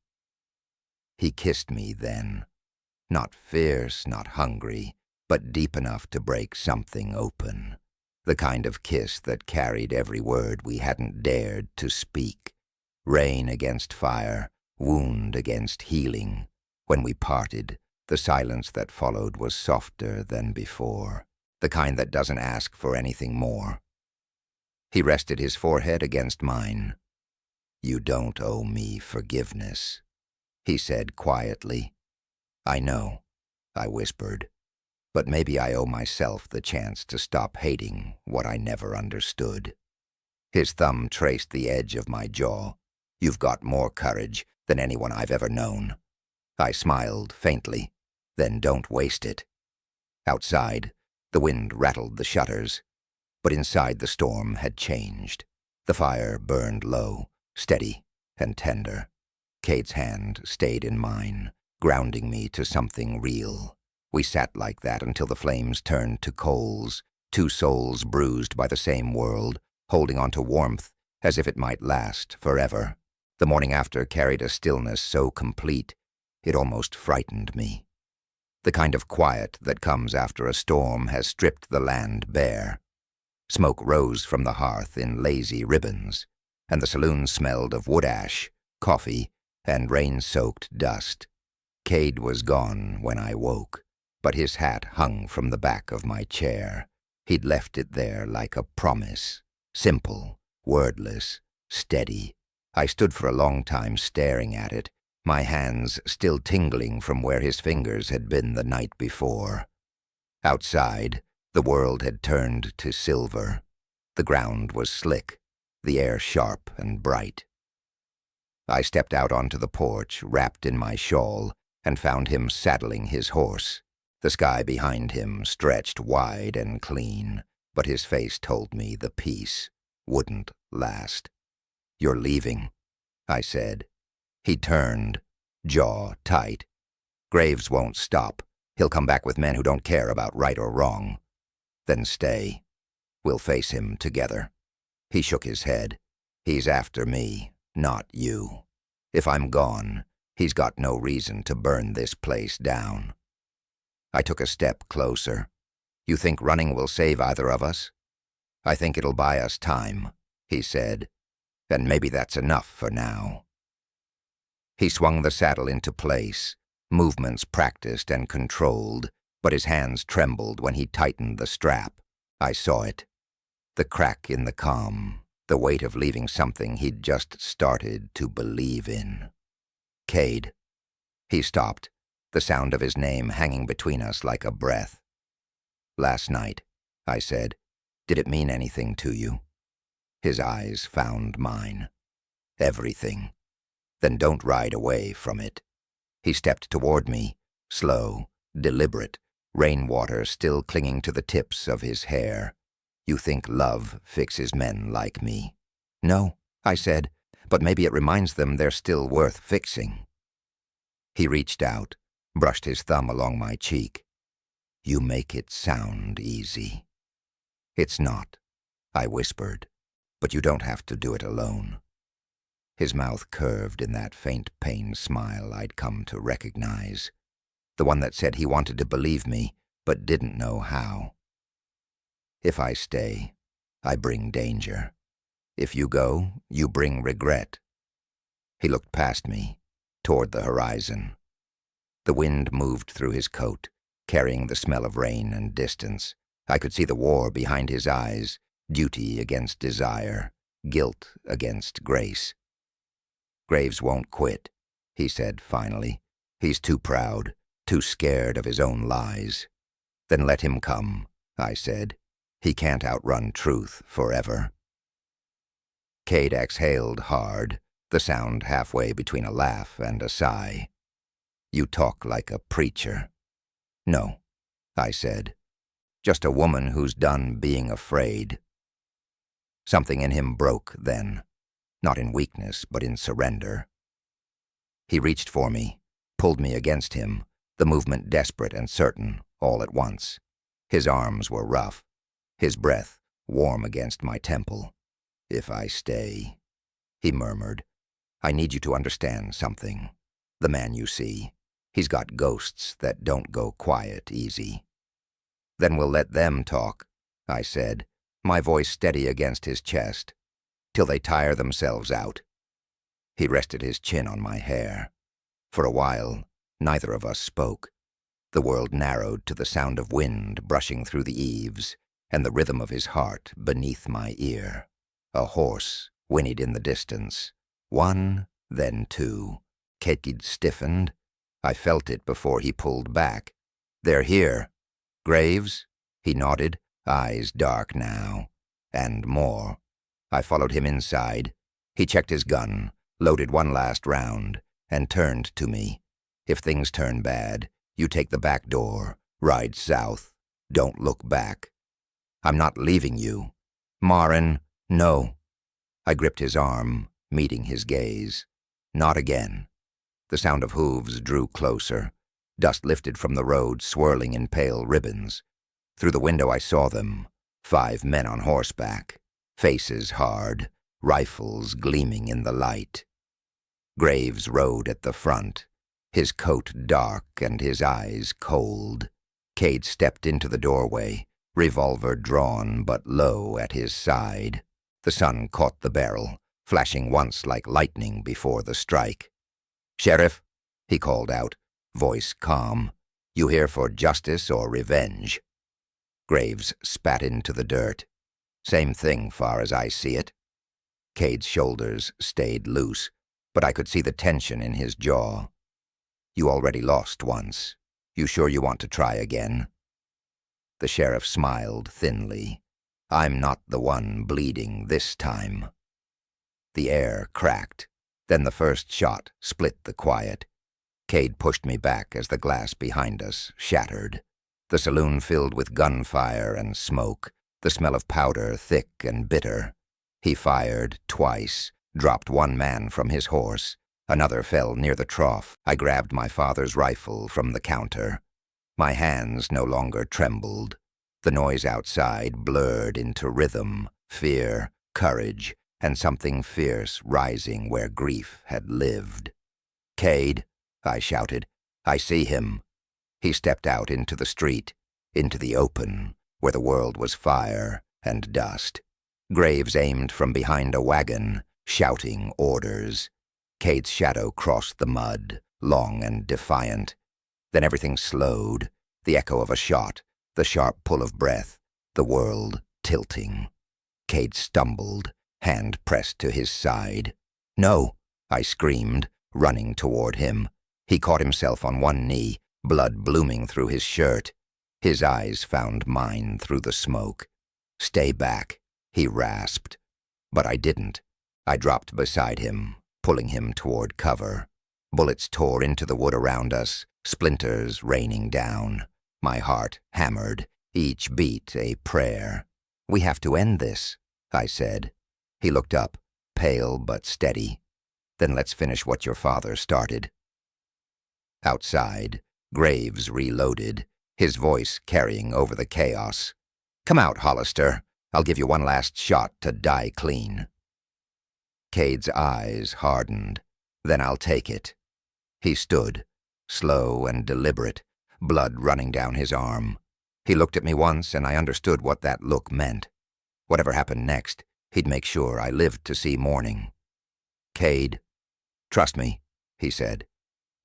He kissed me then. Not fierce, not hungry, but deep enough to break something open. The kind of kiss that carried every word we hadn't dared to speak. Rain against fire, wound against healing. When we parted, the silence that followed was softer than before, the kind that doesn't ask for anything more. He rested his forehead against mine. "You don't owe me forgiveness," he said quietly. "I know," I whispered, "but maybe I owe myself the chance to stop hating what I never understood." His thumb traced the edge of my jaw. "You've got more courage than anyone I've ever known." I smiled faintly. "Then don't waste it." Outside, the wind rattled the shutters, but inside the storm had changed. The fire burned low, steady and tender. Cade's hand stayed in mine, grounding me to something real. We sat like that until the flames turned to coals, two souls bruised by the same world, holding on to warmth as if it might last forever. The morning after carried a stillness so complete, it almost frightened me. The kind of quiet that comes after a storm has stripped the land bare. Smoke rose from the hearth in lazy ribbons, and the saloon smelled of wood ash, coffee, and rain-soaked dust. Cade was gone when I woke, but his hat hung from the back of my chair. He'd left it there like a promise, simple, wordless, steady. I stood for a long time staring at it, my hands still tingling from where his fingers had been the night before. Outside, the world had turned to silver. The ground was slick, the air sharp and bright. I stepped out onto the porch, wrapped in my shawl, and found him saddling his horse. The sky behind him stretched wide and clean, but his face told me the peace wouldn't last. "You're leaving," I said. He turned, jaw tight. "Graves won't stop. He'll come back with men who don't care about right or wrong." "Then stay. We'll face him together." He shook his head. "He's after me, not you. If I'm gone, he's got no reason to burn this place down." I took a step closer. "You think running will save either of us?" "I think it'll buy us time," he said. "And maybe that's enough for now." He swung the saddle into place, movements practiced and controlled, but his hands trembled when he tightened the strap. I saw it. The crack in the calm, the weight of leaving something he'd just started to believe in. "Cade." He stopped, the sound of his name hanging between us like a breath. "Last night," I said. "Did it mean anything to you?" His eyes found mine. "Everything." "Then don't ride away from it." He stepped toward me, slow, deliberate, rainwater still clinging to the tips of his hair. "You think love fixes men like me?" "No," I said, "but maybe it reminds them they're still worth fixing." He reached out, brushed his thumb along my cheek. "You make it sound easy." "It's not," I whispered, "but you don't have to do it alone." His mouth curved in that faint pain smile I'd come to recognize, the one that said he wanted to believe me, but didn't know how. "If I stay, I bring danger. If you go, you bring regret." He looked past me, toward the horizon. The wind moved through his coat, carrying the smell of rain and distance. I could see the war behind his eyes, duty against desire, guilt against grace. "Graves won't quit," he said finally. "He's too proud, too scared of his own lies." "Then let him come," I said. "He can't outrun truth forever." Cade exhaled hard, the sound halfway between a laugh and a sigh. "You talk like a preacher." "No," I said. "Just a woman who's done being afraid." Something in him broke then. not in weakness, but in surrender. He reached for me, pulled me against him, the movement desperate and certain, all at once. His arms were rough, his breath warm against my temple. "If I stay," he murmured, "I need you to understand something. The man you see, he's got ghosts that don't go quiet easy." "Then we'll let them talk," I said, my voice steady against his chest, "till they tire themselves out." He rested his chin on my hair. For a while, neither of us spoke. The world narrowed to the sound of wind brushing through the eaves and the rhythm of his heart beneath my ear. A horse whinnied in the distance. One, then two. Cade stiffened. I felt it before he pulled back. "They're here." "Graves?" He nodded, eyes dark now. "And more." I followed him inside. He checked his gun, loaded one last round, and turned to me. "If things turn bad, you take the back door, ride south. Don't look back." "I'm not leaving you." "Maren, no." I gripped his arm, meeting his gaze. "Not again." The sound of hooves drew closer. Dust lifted from the road, swirling in pale ribbons. Through the window I saw them, 5 men on horseback, faces hard, rifles gleaming in the light. Graves rode at the front, his coat dark and his eyes cold. Cade stepped into the doorway, revolver drawn but low at his side. The sun caught the barrel, flashing once like lightning before the strike. "Sheriff," he called out, voice calm, "you here for justice or revenge?" Graves spat into the dirt. "Same thing far as I see it." Cade's shoulders stayed loose, but I could see the tension in his jaw. "You already lost once. You sure you want to try again?" The sheriff smiled thinly. "I'm not the one bleeding this time." The air cracked. Then the first shot split the quiet. Cade pushed me back as the glass behind us shattered. The saloon filled with gunfire and smoke, the smell of powder thick and bitter. He fired twice, dropped one man from his horse. Another fell near the trough. I grabbed my father's rifle from the counter. My hands no longer trembled. The noise outside blurred into rhythm, fear, courage, and something fierce rising where grief had lived. "Cade," I shouted, "I see him." He stepped out into the street, into the open, where the world was fire and dust. Graves aimed from behind a wagon, shouting orders. Cade's shadow crossed the mud, long and defiant. Then everything slowed, the echo of a shot, the sharp pull of breath, the world tilting. Cade stumbled, hand pressed to his side. "No!" I screamed, running toward him. He caught himself on one knee, blood blooming through his shirt. His eyes found mine through the smoke. "Stay back," he rasped. But I didn't. I dropped beside him, pulling him toward cover. Bullets tore into the wood around us, splinters raining down. My heart hammered, each beat a prayer. "We have to end this," I said. He looked up, pale but steady. "Then let's finish what your father started." Outside, Graves reloaded, his voice carrying over the chaos. "Come out, Hollister. I'll give you one last shot to die clean." Cade's eyes hardened. "Then I'll take it." He stood, slow and deliberate, blood running down his arm. He looked at me once, and I understood what that look meant. Whatever happened next, he'd make sure I lived to see morning. "Cade, trust me," he said.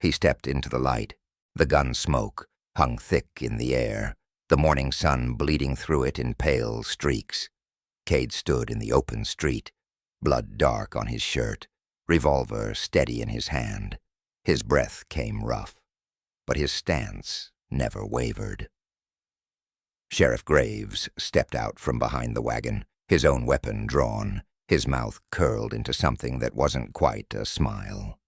He stepped into the light. The gun smoke hung thick in the air, the morning sun bleeding through it in pale streaks. Cade stood in the open street, blood dark on his shirt, revolver steady in his hand. His breath came rough, but his stance never wavered. Sheriff Graves stepped out from behind the wagon, his own weapon drawn, his mouth curled into something that wasn't quite a smile.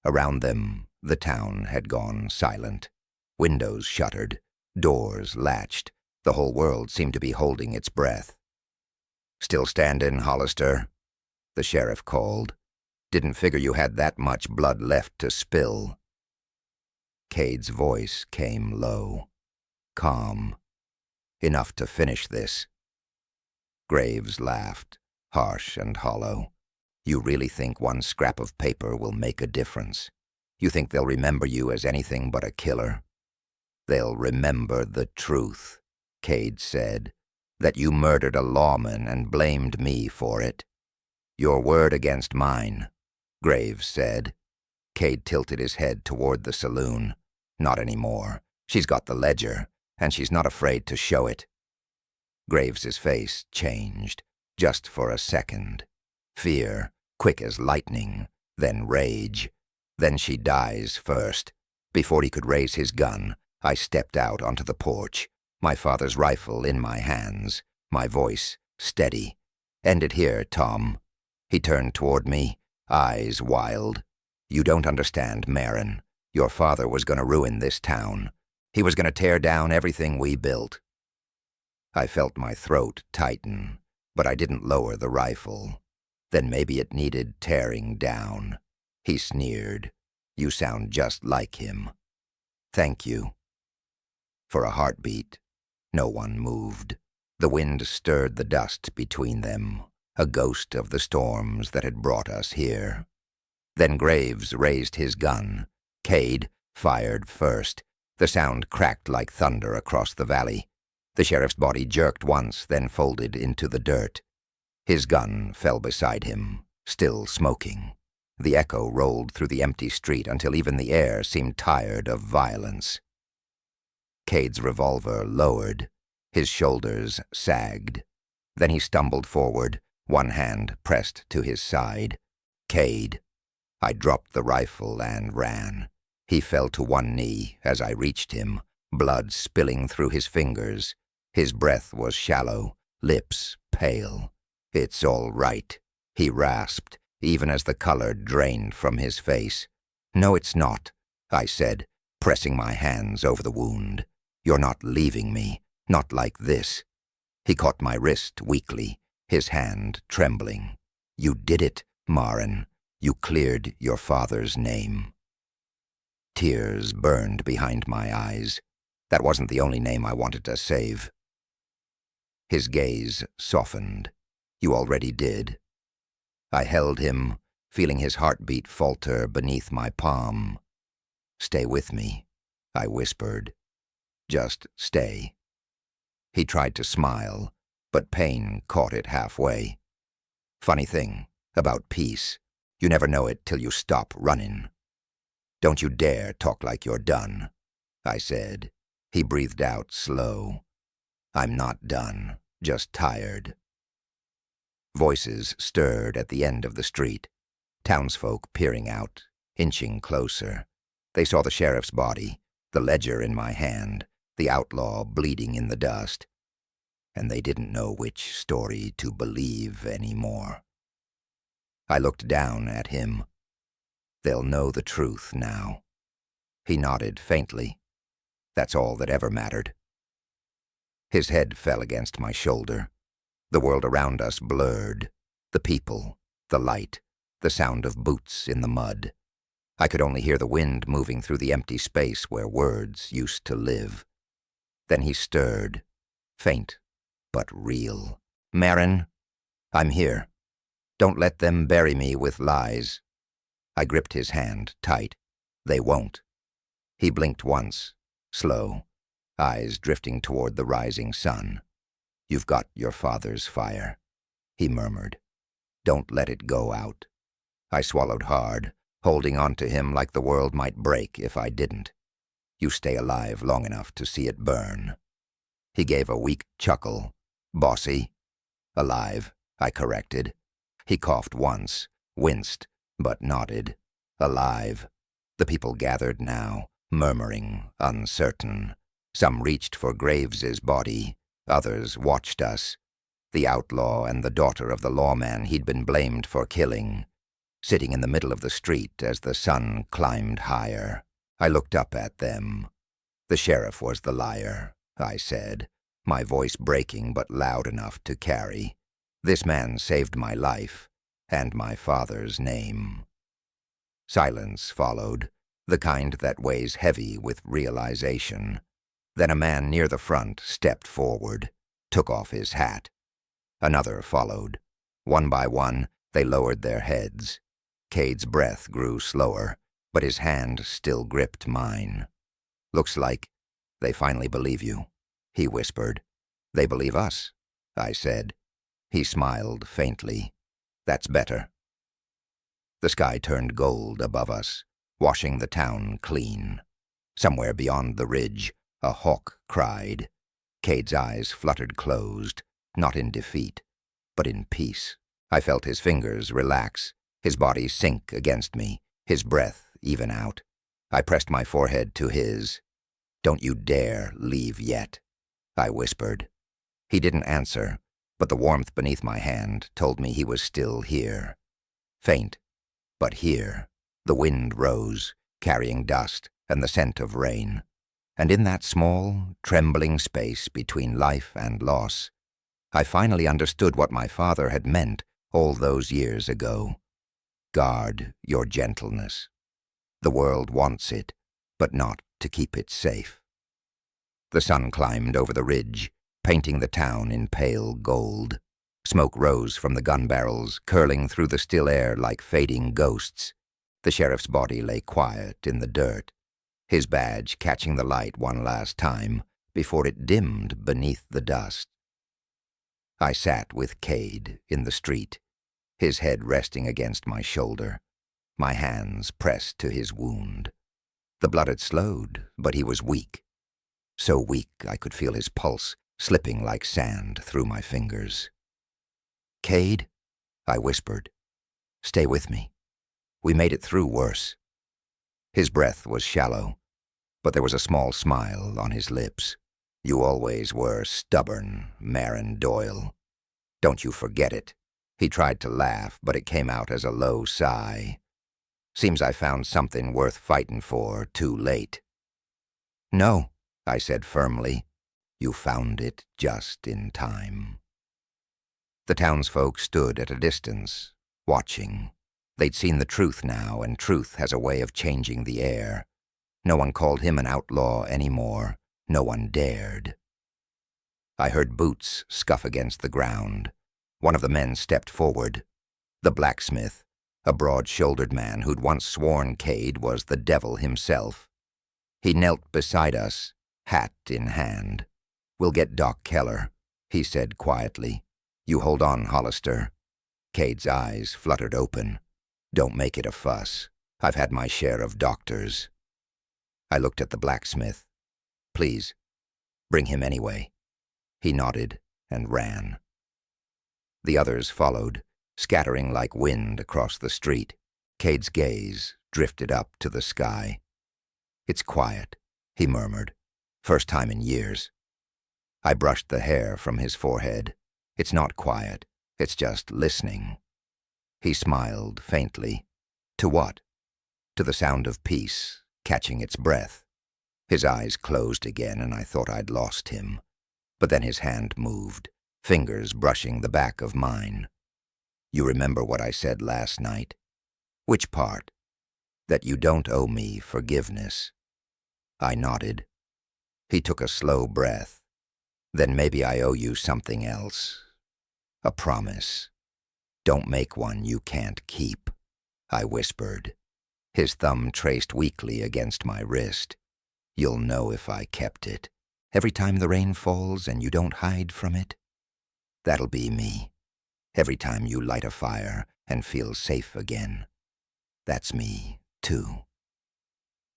Around them, the town had gone silent. Windows shuttered, doors latched. The whole world seemed to be holding its breath. "Still standing, Hollister?" the sheriff called. "Didn't figure you had that much blood left to spill." Cade's voice came low, calm, enough to finish this. Graves laughed, harsh and hollow. "You really think one scrap of paper will make a difference? You think they'll remember you as anything but a killer? They'll remember the truth," Cade said, "that you murdered a lawman and blamed me for it." "Your word against mine," Graves said. Cade tilted his head toward the saloon. "Not anymore. She's got the ledger, and she's not afraid to show it." Graves's face changed, just for a second. Fear, quick as lightning, then rage. "Then she dies first." Before he could raise his gun, I stepped out onto the porch, my father's rifle in my hands, my voice steady. "End it here, Tom." He turned toward me, eyes wild. "You don't understand, Maren. Your father was going to ruin this town. He was going to tear down everything we built." I felt my throat tighten, but I didn't lower the rifle. Then maybe it needed tearing down. He sneered. "You sound just like him." "Thank you." For a heartbeat, no one moved. The wind stirred the dust between them, a ghost of the storms that had brought us here. Then Graves raised his gun. Cade fired first. The sound cracked like thunder across the valley. The sheriff's body jerked once, then folded into the dirt. His gun fell beside him, still smoking. The echo rolled through the empty street until even the air seemed tired of violence. Cade's revolver lowered. His shoulders sagged. Then he stumbled forward, one hand pressed to his side. "Cade." I dropped the rifle and ran. He fell to one knee as I reached him, blood spilling through his fingers. His breath was shallow, lips pale. "It's all right," he rasped, even as the color drained from his face. "No, it's not," I said, pressing my hands over the wound. "You're not leaving me, not like this." He caught my wrist weakly, his hand trembling. "You did it, Maren. You cleared your father's name." Tears burned behind my eyes. That wasn't the only name I wanted to save. His gaze softened. "You already did." I held him, feeling his heartbeat falter beneath my palm. "Stay with me," I whispered. "Just stay." He tried to smile, but pain caught it halfway. "Funny thing about peace, you never know it till you stop running." "Don't you dare talk like you're done," I said. He breathed out slow. "I'm not done, just tired." Voices stirred at the end of the street, townsfolk peering out, inching closer. They saw the sheriff's body, the ledger in my hand, the outlaw bleeding in the dust. And they didn't know which story to believe anymore. I looked down at him. "They'll know the truth now." He nodded faintly. That's all that ever mattered. His head fell against my shoulder. The world around us blurred. The people, the light, the sound of boots in the mud. I could only hear the wind moving through the empty space where words used to live. Then he stirred, faint but real. "Maren, I'm here. Don't let them bury me with lies." I gripped his hand tight. "They won't." He blinked once, slow, eyes drifting toward the rising sun. "You've got your father's fire," he murmured. "Don't let it go out." I swallowed hard, holding on to him like the world might break if I didn't. "You stay alive long enough to see it burn." He gave a weak chuckle. "Bossy?" "Alive," I corrected. He coughed once, winced, but nodded. "Alive." The people gathered now, murmuring, uncertain. Some reached for Graves's body. Others watched us. The outlaw and the daughter of the lawman he'd been blamed for killing, sitting in the middle of the street as the sun climbed higher. I looked up at them. "The sheriff was the liar," I said, my voice breaking but loud enough to carry. "This man saved my life, and my father's name. Silence followed, the kind that weighs heavy with realization. Then a man near the front stepped forward, took off his hat. Another followed. One by one, they lowered their heads. Cade's breath grew slower, but his hand still gripped mine. "Looks like they finally believe you," he whispered. "They believe us," I said. He smiled faintly. "That's better." The sky turned gold above us, washing the town clean. Somewhere beyond the ridge, a hawk cried. Cade's eyes fluttered closed, not in defeat, but in peace. I felt his fingers relax, his body sink against me, his breath even out. I pressed my forehead to his. "Don't you dare leave yet," I whispered. He didn't answer, but the warmth beneath my hand told me he was still here. Faint, but here. The wind rose, carrying dust and the scent of rain. And in that small, trembling space between life and loss, I finally understood what my father had meant all those years ago. Guard your gentleness. The world wants it, but not to keep it safe. The sun climbed over the ridge, painting the town in pale gold. Smoke rose from the gun barrels, curling through the still air like fading ghosts. The sheriff's body lay quiet in the dirt, his badge catching the light one last time before it dimmed beneath the dust. I sat with Cade in the street, his head resting against my shoulder, my hands pressed to his wound. The blood had slowed, but he was weak. So weak I could feel his pulse slipping like sand through my fingers. "Cade," I whispered, "stay with me. We made it through worse." His breath was shallow, but there was a small smile on his lips. "You always were stubborn, Maren Doyle. Don't you forget it." He tried to laugh, but it came out as a low sigh. "Seems I found something worth fighting for too late." "No," I said firmly. "You found it just in time." The townsfolk stood at a distance, watching. They'd seen the truth now, and truth has a way of changing the air. No one called him an outlaw anymore. No one dared. I heard boots scuff against the ground. One of the men stepped forward. The blacksmith, a broad-shouldered man who'd once sworn Cade was the devil himself. He knelt beside us, hat in hand. "We'll get Doc Keller," he said quietly. "You hold on, Hollister." Cade's eyes fluttered open. "Don't make it a fuss. I've had my share of doctors." I looked at the blacksmith. "Please, bring him anyway." He nodded and ran. The others followed, scattering like wind across the street. Cade's gaze drifted up to the sky. "It's quiet," he murmured. "First time in years." I brushed the hair from his forehead. "It's not quiet. It's just listening." He smiled faintly. "To what?" "To the sound of peace, catching its breath." His eyes closed again, and I thought I'd lost him. But then his hand moved, fingers brushing the back of mine. "You remember what I said last night?" "Which part?" "That you don't owe me forgiveness." I nodded. He took a slow breath. "Then maybe I owe you something else. A promise. Don't make one you can't keep," I whispered. His thumb traced weakly against my wrist. "You'll know if I kept it. Every time the rain falls and you don't hide from it. That'll be me. Every time you light a fire and feel safe again. That's me, too."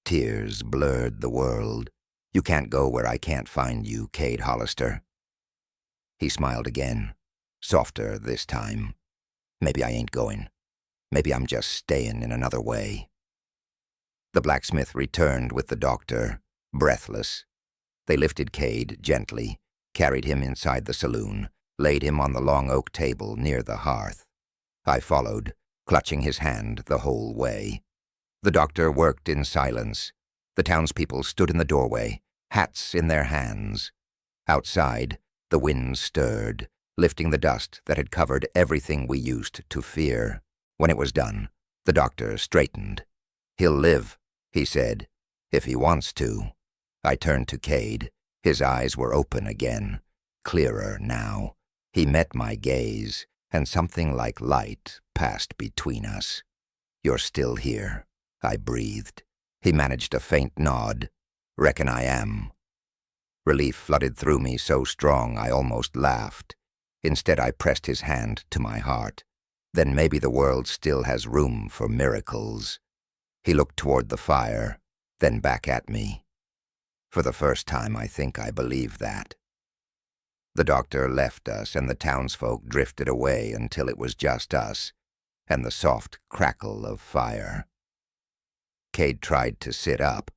Tears blurred the world. "You can't go where I can't find you, Cade Hollister." He smiled again, softer this time. "Maybe I ain't going. Maybe I'm just staying in another way." The blacksmith returned with the doctor, breathless. They lifted Cade gently, carried him inside the saloon, laid him on the long oak table near the hearth. I followed, clutching his hand the whole way. The doctor worked in silence. The townspeople stood in the doorway, hats in their hands. Outside, the wind stirred, lifting the dust that had covered everything we used to fear. When it was done, the doctor straightened. "He'll live," he said, "if he wants to." I turned to Cade. His eyes were open again, clearer now. He met my gaze, and something like light passed between us. "You're still here," I breathed. He managed a faint nod. "Reckon I am." Relief flooded through me so strong I almost laughed. Instead, I pressed his hand to my heart. Then maybe the world still has room for miracles. He looked toward the fire, then back at me. For the first time, I think I believe that. The doctor left us, and the townsfolk drifted away until it was just us and the soft crackle of fire. Cade tried to sit up,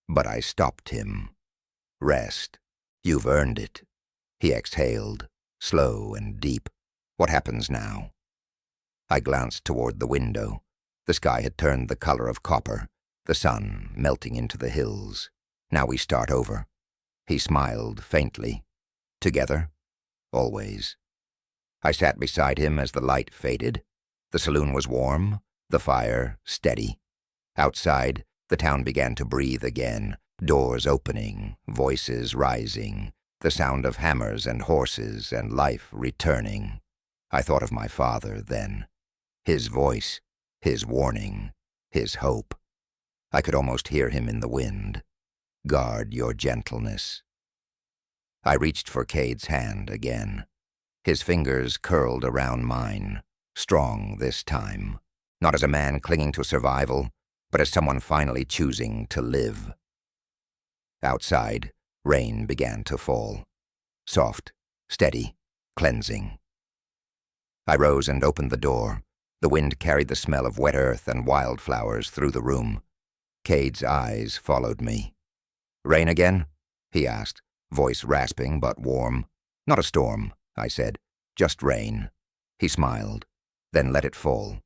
but I stopped him. "Rest. You've earned it." He exhaled, slow and deep. "What happens now?" I glanced toward the window. The sky had turned the color of copper, the sun melting into the hills. "Now we start over." He smiled faintly. "Together? Always." I sat beside him as the light faded. The saloon was warm, the fire steady. Outside, the town began to breathe again, doors opening, voices rising, the sound of hammers and horses and life returning. I thought of my father then. His voice, his warning, his hope. I could almost hear him in the wind. "Guard your gentleness." I reached for Cade's hand again. His fingers curled around mine, strong this time, not as a man clinging to survival, but as someone finally choosing to live. Outside, rain began to fall. Soft, steady, cleansing. I rose and opened the door. The wind carried the smell of wet earth and wildflowers through the room. Cade's eyes followed me. "Rain again?" he asked, voice rasping but warm. "Not a storm," I said. "Just rain." He smiled, then let it fall.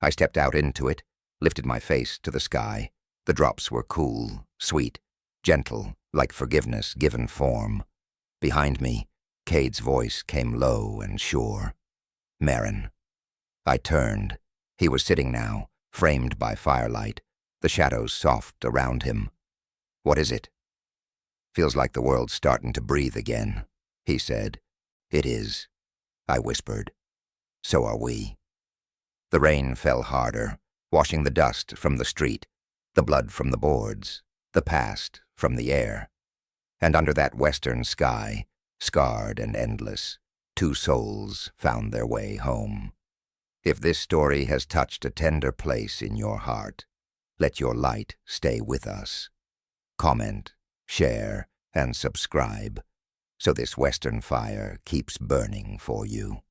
I stepped out into it, lifted my face to the sky. The drops were cool, sweet, gentle, like forgiveness given form. Behind me, Cade's voice came low and sure. "Maren." I turned. He was sitting now, framed by firelight, the shadows soft around him. "What is it?" "Feels like the world's starting to breathe again," he said. "It is," I whispered. "So are we." The rain fell harder, washing the dust from the street, the blood from the boards, the past from the air. And under that western sky, scarred and endless, two souls found their way home. If this story has touched a tender place in your heart, let your light stay with us. Comment, share, and subscribe so this western fire keeps burning for you.